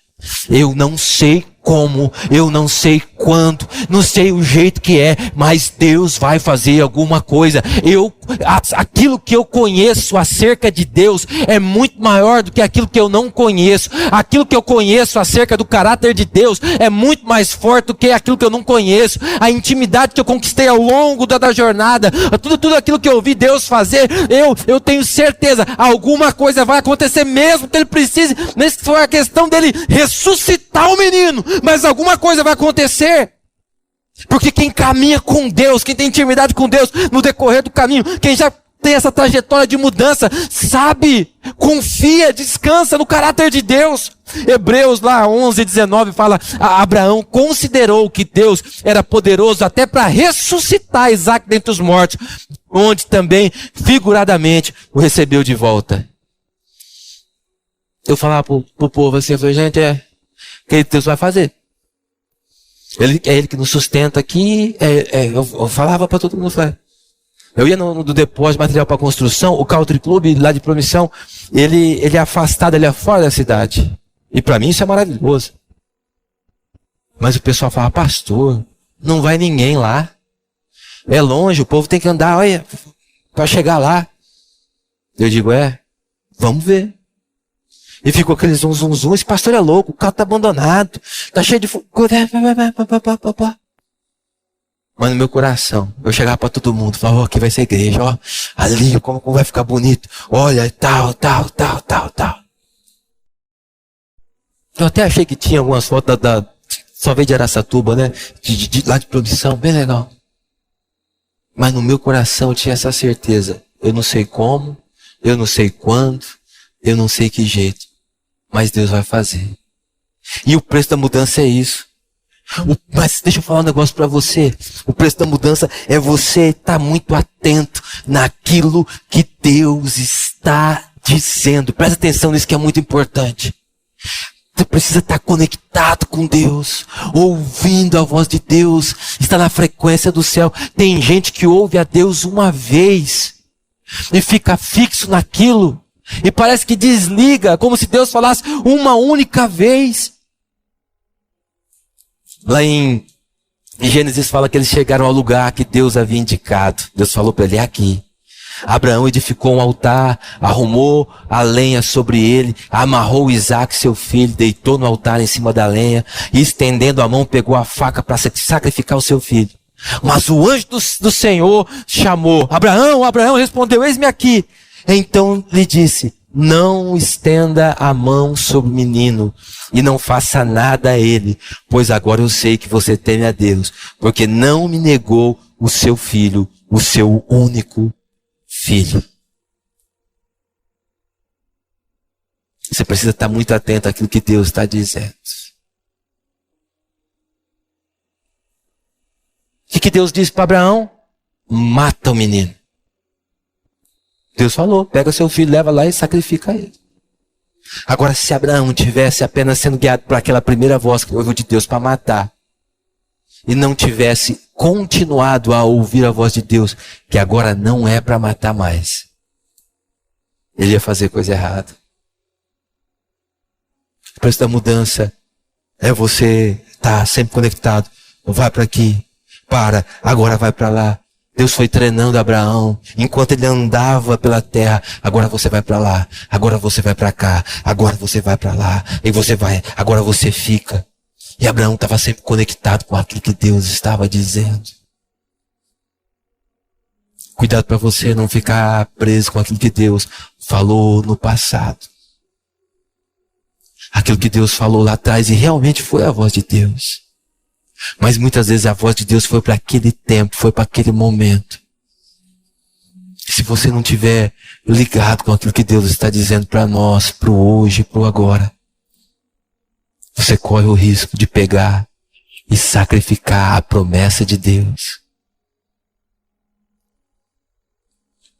Eu não sei como, eu não sei quando, não sei o jeito que é, mas Deus vai fazer alguma coisa. Aquilo que eu conheço acerca de Deus é muito maior do que aquilo que eu não conheço. Aquilo que eu conheço acerca do caráter de Deus é muito mais forte do que aquilo que eu não conheço. A intimidade que eu conquistei ao longo da jornada, tudo aquilo que eu vi Deus fazer, eu tenho certeza, alguma coisa vai acontecer mesmo que ele precise. Nesse foi a questão dele ressuscitar o menino, mas alguma coisa vai acontecer. Porque quem caminha com Deus, quem tem intimidade com Deus no decorrer do caminho, quem já tem essa trajetória de mudança, sabe, confia, descansa no caráter de Deus. Hebreus lá 11:19 fala, Abraão considerou que Deus era poderoso até para ressuscitar Isaque dentre os mortos, onde também figuradamente o recebeu de volta. Eu falava pro povo assim, eu falei, gente, que Deus vai fazer. É Ele que nos sustenta aqui. Eu falava para todo mundo. Eu ia no depósito de material para construção, o Country Club lá de Promissão, ele é afastado, ele é fora da cidade. E para mim isso é maravilhoso. Mas o pessoal fala, pastor, não vai ninguém lá. É longe, o povo tem que andar, olha, para chegar lá. Eu digo, vamos ver. E ficou aquele zum, zum, zum. Esse pastor é louco, o carro tá abandonado, tá cheio de fogo. Mas no meu coração, eu chegava para todo mundo, falava, aqui vai ser igreja, ó, ali, como vai ficar bonito, olha, tal. Eu até achei que tinha algumas fotos só veio de Araçatuba, né, lá de produção, bem legal. Mas no meu coração eu tinha essa certeza, eu não sei como, eu não sei quando, eu não sei que jeito, mas Deus vai fazer. E o preço da mudança é isso. Mas deixa eu falar um negócio para você. O preço da mudança é você estar muito atento naquilo que Deus está dizendo. Presta atenção nisso que é muito importante. Você precisa estar conectado com Deus, ouvindo a voz de Deus, está na frequência do céu. Tem gente que ouve a Deus uma vez e fica fixo naquilo e parece que desliga, como se Deus falasse uma única vez. Lá em Gênesis fala que eles chegaram ao lugar que Deus havia indicado. Deus falou para ele, aqui. Abraão edificou um altar, arrumou a lenha sobre ele, amarrou Isaac, seu filho, deitou no altar em cima da lenha e estendendo a mão pegou a faca para sacrificar o seu filho. Mas o anjo do Senhor chamou, Abraão respondeu, eis-me aqui. Então lhe disse, não estenda a mão sobre o menino e não faça nada a ele, pois agora eu sei que você teme a Deus, porque não me negou o seu filho, o seu único filho. Você precisa estar muito atento àquilo que Deus está dizendo. O que Deus disse para Abraão? Mata o menino. Deus falou, pega seu filho, leva lá e sacrifica ele. Agora, se Abraão tivesse apenas sendo guiado por aquela primeira voz que ouviu de Deus para matar, e não tivesse continuado a ouvir a voz de Deus, que agora não é para matar mais, ele ia fazer coisa errada. O preço da mudança é você estar sempre conectado. Vai para aqui, agora vai para lá. Deus foi treinando Abraão, enquanto ele andava pela terra, agora você vai para lá, agora você vai para cá, agora você vai para lá, e você vai, agora você fica. E Abraão estava sempre conectado com aquilo que Deus estava dizendo. Cuidado para você não ficar preso com aquilo que Deus falou no passado. Aquilo que Deus falou lá atrás e realmente foi a voz de Deus. Mas muitas vezes a voz de Deus foi para aquele tempo, foi para aquele momento. Se você não tiver ligado com aquilo que Deus está dizendo para nós, para o hoje, para o agora, você corre o risco de pegar e sacrificar a promessa de Deus.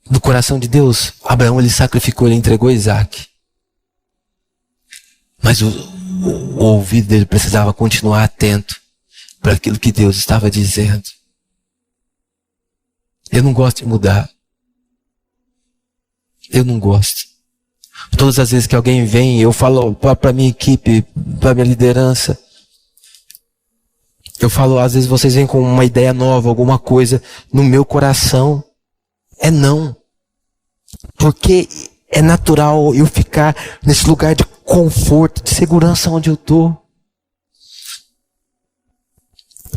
No coração de Deus, Abraão ele sacrificou, ele entregou Isaac. Mas o ouvido dele precisava continuar atento para aquilo que Deus estava dizendo. Eu não gosto de mudar. Eu não gosto. Todas as vezes que alguém vem, eu falo para minha equipe, para minha liderança, eu falo, às vezes vocês vêm com uma ideia nova, alguma coisa, no meu coração é não. Porque é natural eu ficar nesse lugar de conforto, de segurança onde eu estou.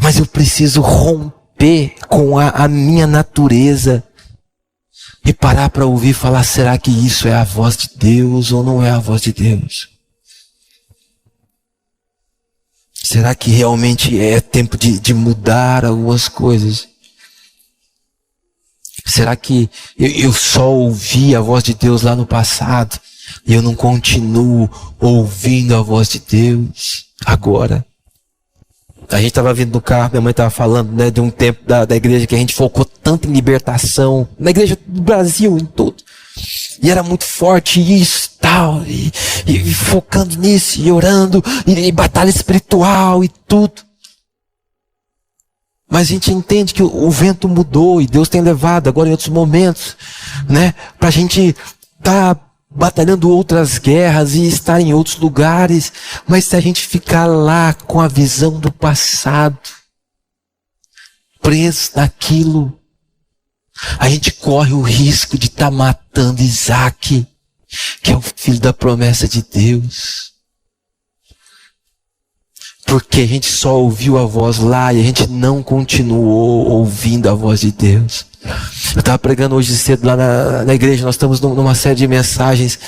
Mas eu preciso romper com a minha natureza e parar para ouvir e falar, será que isso é a voz de Deus ou não é a voz de Deus? Será que realmente é tempo de mudar algumas coisas? Será que eu só ouvi a voz de Deus lá no passado e eu não continuo ouvindo a voz de Deus agora? A gente estava vindo no carro, minha mãe estava falando, né, de um tempo da igreja que a gente focou tanto em libertação, na igreja do Brasil, em tudo. E era muito forte isso, tal, e focando nisso, e orando, e batalha espiritual e tudo. Mas a gente entende que o vento mudou e Deus tem levado agora em outros momentos, né, pra gente estar batalhando outras guerras e estar em outros lugares. Mas se a gente ficar lá com a visão do passado, preso naquilo, a gente corre o risco de estar matando Isaac, que é o filho da promessa de Deus. Porque a gente só ouviu a voz lá e a gente não continuou ouvindo a voz de Deus. Eu estava pregando hoje cedo lá na igreja, nós estamos numa série de mensagens,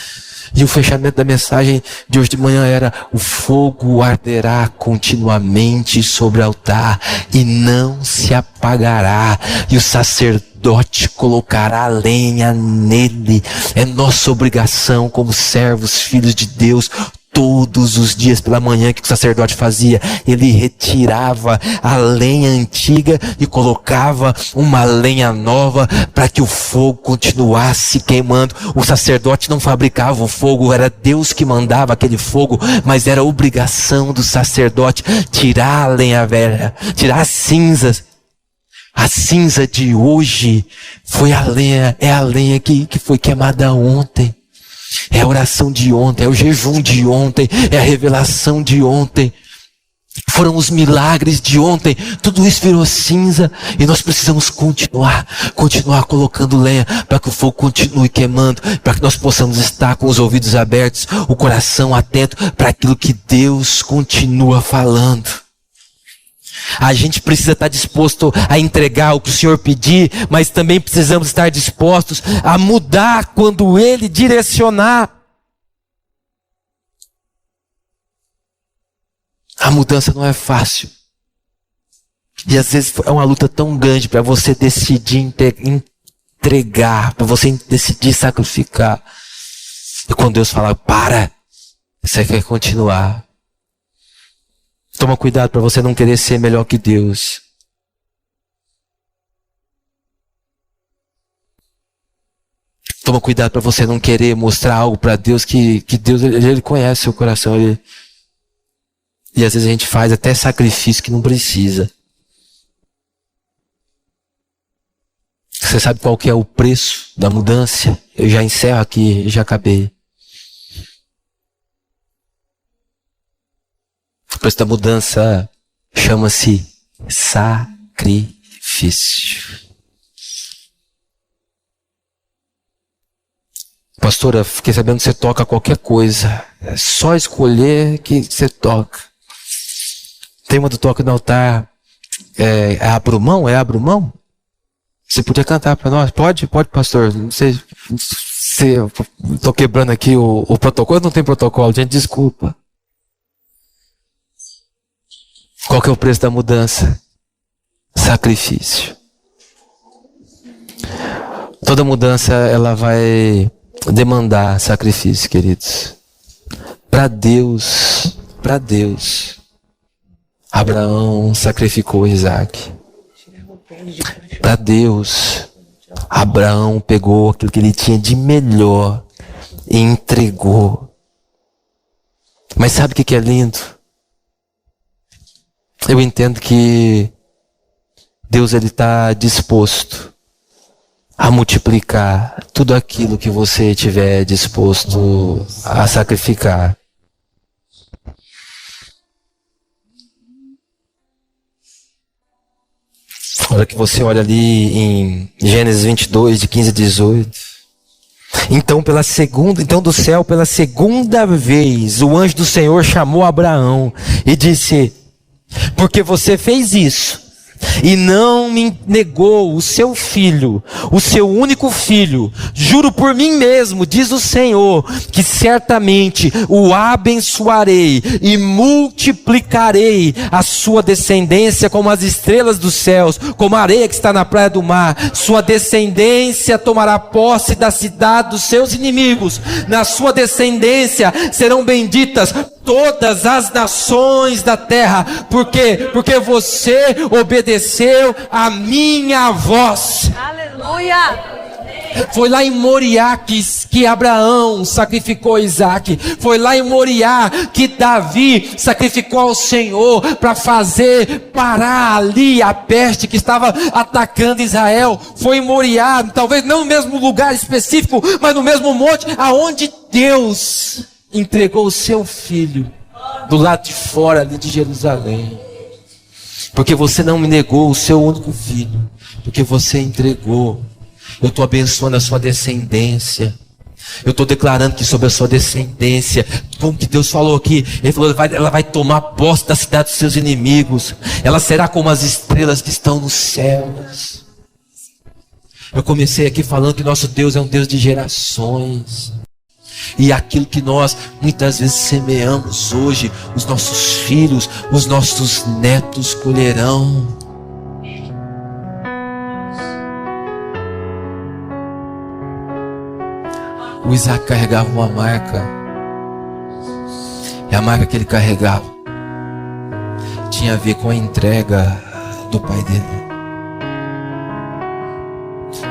e o fechamento da mensagem de hoje de manhã era: o fogo arderá continuamente sobre o altar e não se apagará, e o sacerdote colocará lenha nele. É nossa obrigação como servos, filhos de Deus, todos os dias pela manhã, que o sacerdote fazia? Ele retirava a lenha antiga e colocava uma lenha nova para que o fogo continuasse queimando. O sacerdote não fabricava o fogo, era Deus que mandava aquele fogo, mas era obrigação do sacerdote tirar a lenha velha, tirar as cinzas. A cinza de hoje foi a lenha, é a lenha que foi queimada ontem. É a oração de ontem, é o jejum de ontem, é a revelação de ontem. Foram os milagres de ontem. Tudo isso virou cinza e nós precisamos continuar colocando lenha para que o fogo continue queimando, para que nós possamos estar com os ouvidos abertos, o coração atento para aquilo que Deus continua falando. A gente precisa estar disposto a entregar o que o Senhor pedir, mas também precisamos estar dispostos a mudar quando Ele direcionar. A mudança não é fácil. E às vezes é uma luta tão grande para você decidir entregar, para você decidir sacrificar. E quando Deus fala: para, você quer continuar. Toma cuidado para você não querer ser melhor que Deus. Toma cuidado para você não querer mostrar algo para Deus que Deus ele conhece o seu coração. E às vezes a gente faz até sacrifício que não precisa. Você sabe qual que é o preço da mudança? Eu já encerro aqui, já acabei. O preço da mudança chama-se sacrifício. Pastora, fiquei sabendo que você toca qualquer coisa. É só escolher que você toca. O tema do toque no altar é abro-mão? É abro-mão? Você podia cantar para nós? Pode, pastor. Não sei se eu estou quebrando aqui o protocolo. Não tem protocolo, gente, desculpa. Qual que é o preço da mudança? Sacrifício. Toda mudança ela vai demandar sacrifício, queridos. Para Deus, Abraão sacrificou Isaac. Para Deus, Abraão pegou aquilo que ele tinha de melhor e entregou. Mas sabe o que é lindo? Eu entendo que Deus ele está disposto a multiplicar tudo aquilo que você estiver disposto a sacrificar. Olha que você olha ali em Gênesis 22, de 15 a 18. Então do céu, pela segunda vez, o anjo do Senhor chamou Abraão e disse: porque você fez isso e não me negou o seu filho, o seu único filho, juro por mim mesmo, diz o Senhor, que certamente o abençoarei e multiplicarei a sua descendência como as estrelas dos céus, como a areia que está na praia do mar. Sua descendência tomará posse da cidade dos seus inimigos. Na sua descendência serão benditas todas as nações da terra. Por quê? Porque você obedeceu a minha voz. Aleluia! Foi lá em Moriá que Abraão sacrificou Isaac. Foi lá em Moriá que Davi sacrificou ao Senhor para fazer parar ali a peste que estava atacando Israel. Foi em Moriá, talvez não no mesmo lugar específico, mas no mesmo monte, aonde Deus entregou o seu filho do lado de fora ali de Jerusalém. Porque você não me negou o seu único filho, porque você entregou Eu estou abençoando a sua descendência. Eu estou declarando que sobre a sua descendência, como que Deus falou aqui, Ele falou, ela vai tomar posse da cidade dos seus inimigos. Ela será como as estrelas que estão nos céus. Eu comecei aqui falando que nosso Deus é um Deus de gerações. E aquilo que nós muitas vezes semeamos hoje, os nossos filhos, os nossos netos colherão. O Isaac carregava uma marca. E a marca que ele carregava tinha a ver com a entrega do pai dele.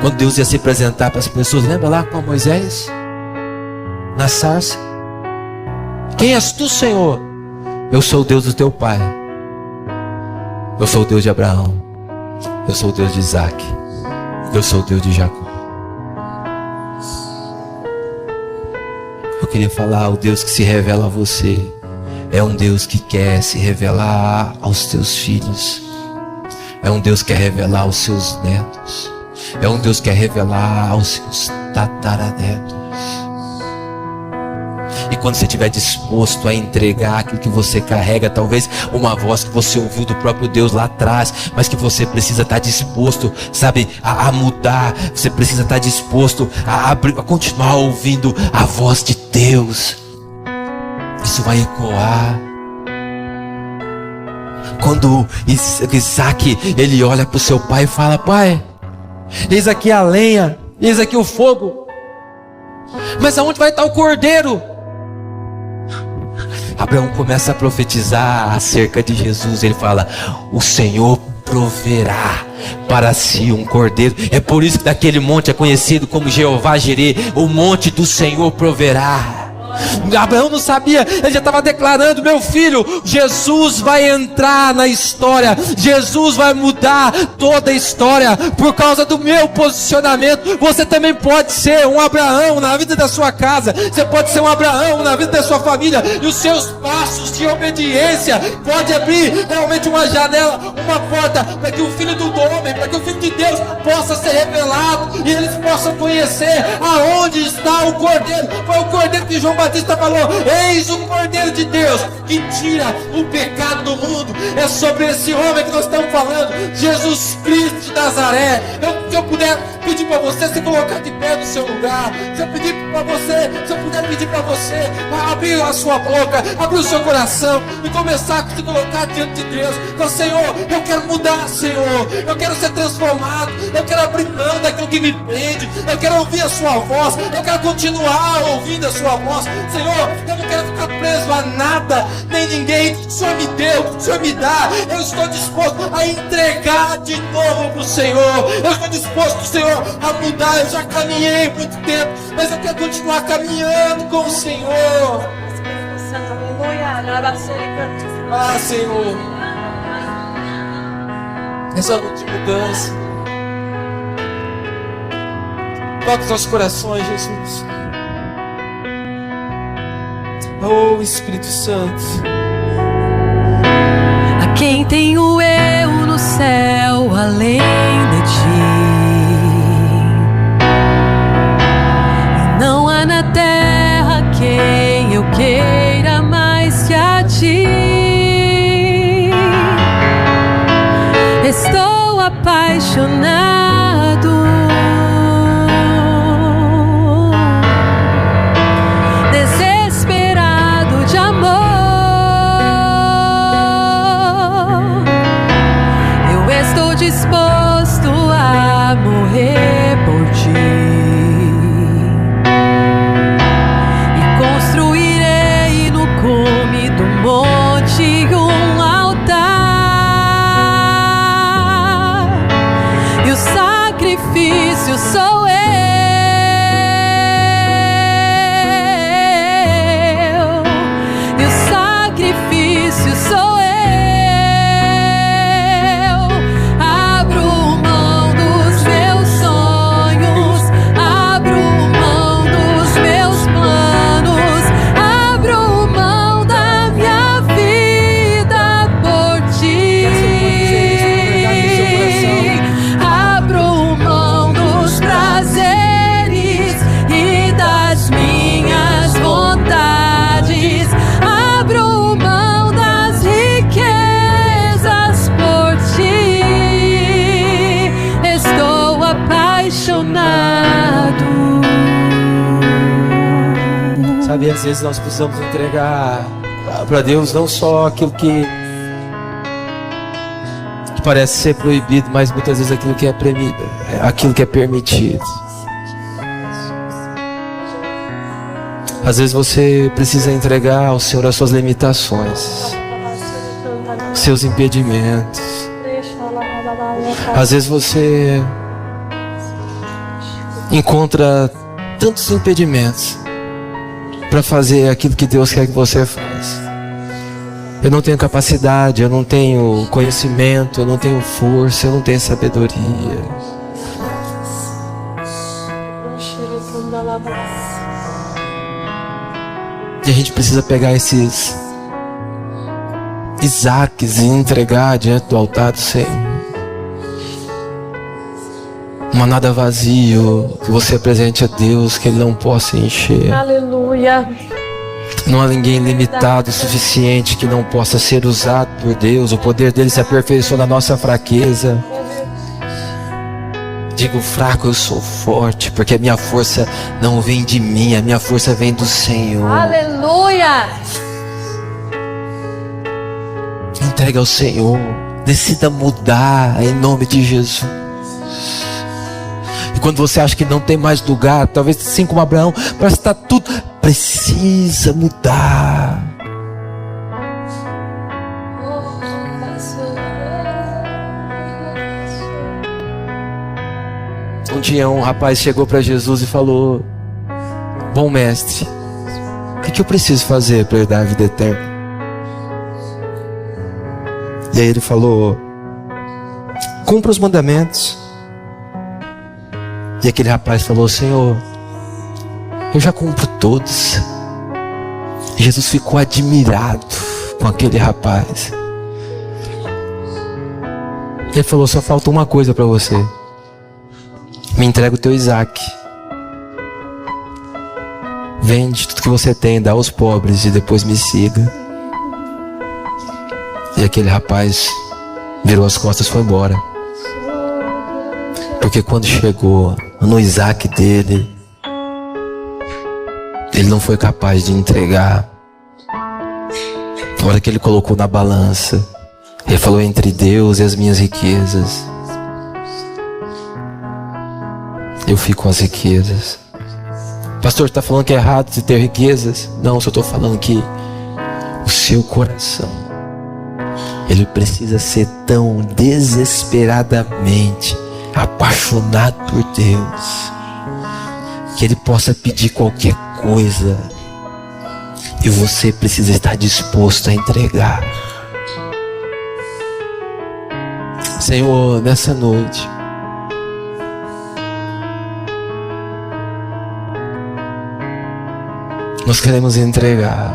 Quando Deus ia se apresentar para as pessoas, lembra lá com Moisés? Na sarça. Quem és tu, Senhor? Eu sou o Deus do teu pai. Eu sou o Deus de Abraão. Eu sou o Deus de Isaac. Eu sou o Deus de Jacó. Eu queria falar, o Deus que se revela a você é um Deus que quer se revelar aos teus filhos. É um Deus que quer revelar aos seus netos. É um Deus que quer revelar aos seus tataranetos. E quando você estiver disposto a entregar aquilo que você carrega, talvez uma voz que você ouviu do próprio Deus lá atrás, mas que você precisa estar disposto, sabe, a mudar. Você precisa estar disposto a continuar ouvindo a voz de Deus. Isso vai ecoar. Quando Isaac, ele olha para o seu pai e fala, pai, eis aqui a lenha, eis aqui o fogo, mas aonde vai estar o cordeiro? Abraão começa a profetizar acerca de Jesus. Ele fala, o Senhor proverá para si um cordeiro. É por isso que daquele monte é conhecido como Jeová Jirê, o monte do Senhor proverá. Abraão não sabia, ele já estava declarando, meu filho, Jesus vai entrar na história, Jesus vai mudar toda a história, por causa do meu posicionamento. Você também pode ser um Abraão na vida da sua casa, você pode ser um Abraão na vida da sua família, e os seus passos de obediência pode abrir realmente uma janela, uma porta, para que o Filho do Homem, para que o Filho de Deus possa ser revelado, e eles possam conhecer aonde está o Cordeiro. Foi o Cordeiro que João Batista falou, eis o Cordeiro de Deus que tira o pecado do mundo. É sobre esse homem que nós estamos falando, Jesus Cristo de Nazaré. Se eu puder pedir para você se colocar de pé no seu lugar, se eu puder pedir para você abrir a sua boca, abrir o seu coração e começar a se colocar diante de Deus. Então, Senhor, eu quero mudar, Senhor, eu quero ser transformado, eu quero abrir mão daquilo que me prende, eu quero ouvir a sua voz, eu quero continuar ouvindo a sua voz. Senhor, eu não quero ficar preso a nada, nem ninguém. O Senhor me deu, o Senhor me dá. Eu estou disposto a entregar de novo para o Senhor. Eu estou disposto, Senhor, a mudar. Eu já caminhei muito tempo, mas eu quero continuar caminhando com o Senhor. Ah, Senhor, essa noite de mudança, toque os nossos corações, Jesus. Oh, Espírito Santo. A quem tenho eu no céu além de ti? E não há na terra quem eu queira mais que a ti. Estou apaixonado, disposto a morrer por ti, e construirei sabe? E às vezes nós precisamos entregar para Deus não só aquilo que parece ser proibido, mas muitas vezes aquilo que é permitido. Às vezes você precisa entregar ao Senhor as suas limitações, seus impedimentos. Às vezes você encontra tantos impedimentos para fazer aquilo que Deus quer que você faça. Eu não tenho capacidade, eu não tenho conhecimento, eu não tenho força, eu não tenho sabedoria. E a gente precisa pegar esses Isaques e entregar diante do altar do Senhor. Não há nada vazio que você apresente a Deus que Ele não possa encher. Aleluia. Não há ninguém limitado o suficiente que não possa ser usado por Deus. O poder dele se aperfeiçoa na nossa fraqueza. Digo fraco, eu sou forte, porque a minha força não vem de mim, a minha força vem do Senhor. Aleluia. Entregue ao Senhor, decida mudar em nome de Jesus. E quando você acha que não tem mais lugar, talvez assim como Abraão, parece que está tudo, precisa mudar. Um dia um rapaz chegou para Jesus e falou: bom mestre, o que eu preciso fazer para herdar a vida eterna? E aí ele falou: cumpra os mandamentos. E aquele rapaz falou: Senhor, eu já cumpro todos. E Jesus ficou admirado com aquele rapaz. Ele falou: só falta uma coisa para você. Me entrega o teu Isaque. Vende tudo que você tem, dá aos pobres e depois me siga. E aquele rapaz virou as costas e foi embora. Porque quando chegou no Isaque dele, ele não foi capaz de entregar. Na hora que ele colocou na balança, ele falou: entre Deus e as minhas riquezas, eu fico com as riquezas. Pastor, está falando que é errado de ter riquezas? Não, só estou falando que o seu coração, ele precisa ser tão desesperadamente apaixonado por Deus, que ele possa pedir qualquer coisa e você precisa estar disposto a entregar. Senhor, nessa noite, nós queremos entregar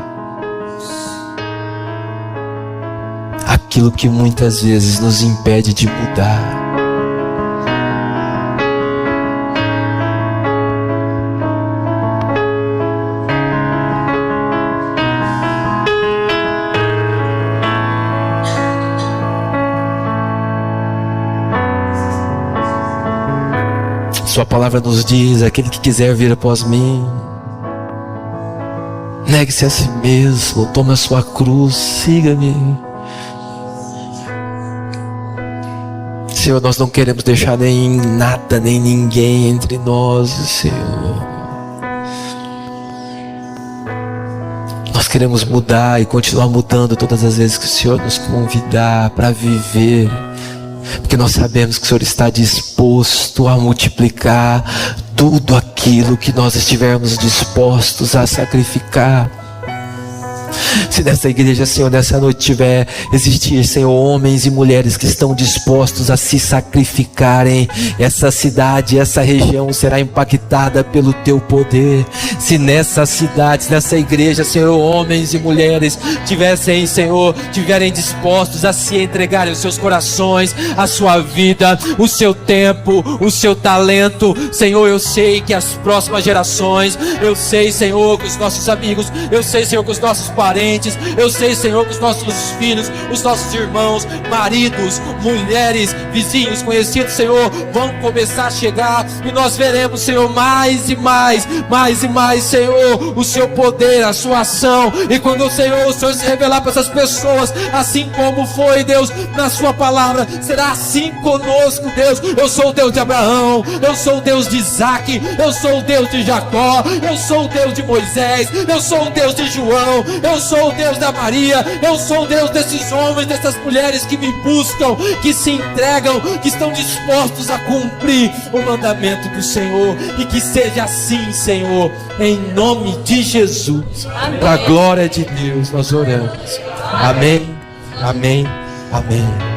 aquilo que muitas vezes nos impede de mudar. Sua palavra nos diz: aquele que quiser vir após mim, negue-se a si mesmo, tome a sua cruz, siga-me. Senhor, nós não queremos deixar nem nada, nem ninguém entre nós, Senhor. Nós queremos mudar e continuar mudando todas as vezes que o Senhor nos convidar para viver, porque nós sabemos que o Senhor está disposto a multiplicar tudo aquilo que nós estivermos dispostos a sacrificar. Se nessa igreja, Senhor, nessa noite existir, Senhor, homens e mulheres que estão dispostos a se sacrificarem, essa cidade, essa região será impactada pelo Teu poder. Se nessa cidade, nessa igreja, Senhor, homens e mulheres tiverem dispostos a se entregarem os seus corações, a sua vida, o seu tempo, o seu talento, Senhor, eu sei que as próximas gerações, eu sei, Senhor, com os nossos amigos, eu sei, Senhor, com os nossos pais, parentes. Eu sei, Senhor, que os nossos filhos, os nossos irmãos, maridos, mulheres, vizinhos, conhecidos, Senhor, vão começar a chegar, e nós veremos, Senhor, mais e mais, Senhor, o seu poder, a sua ação. E quando, Senhor, o Senhor se revelar para essas pessoas, assim como foi, Deus, na sua palavra, será assim conosco, Deus. Eu sou o Deus de Abraão, eu sou o Deus de Isaac, eu sou o Deus de Jacó, eu sou o Deus de Moisés, eu sou o Deus de João, eu sou o Deus da Maria, eu sou o Deus desses homens, dessas mulheres que me buscam, que se entregam, que estão dispostos a cumprir o mandamento do Senhor. E que seja assim, Senhor, em nome de Jesus. Para a glória de Deus nós oramos. Amém, amém, amém.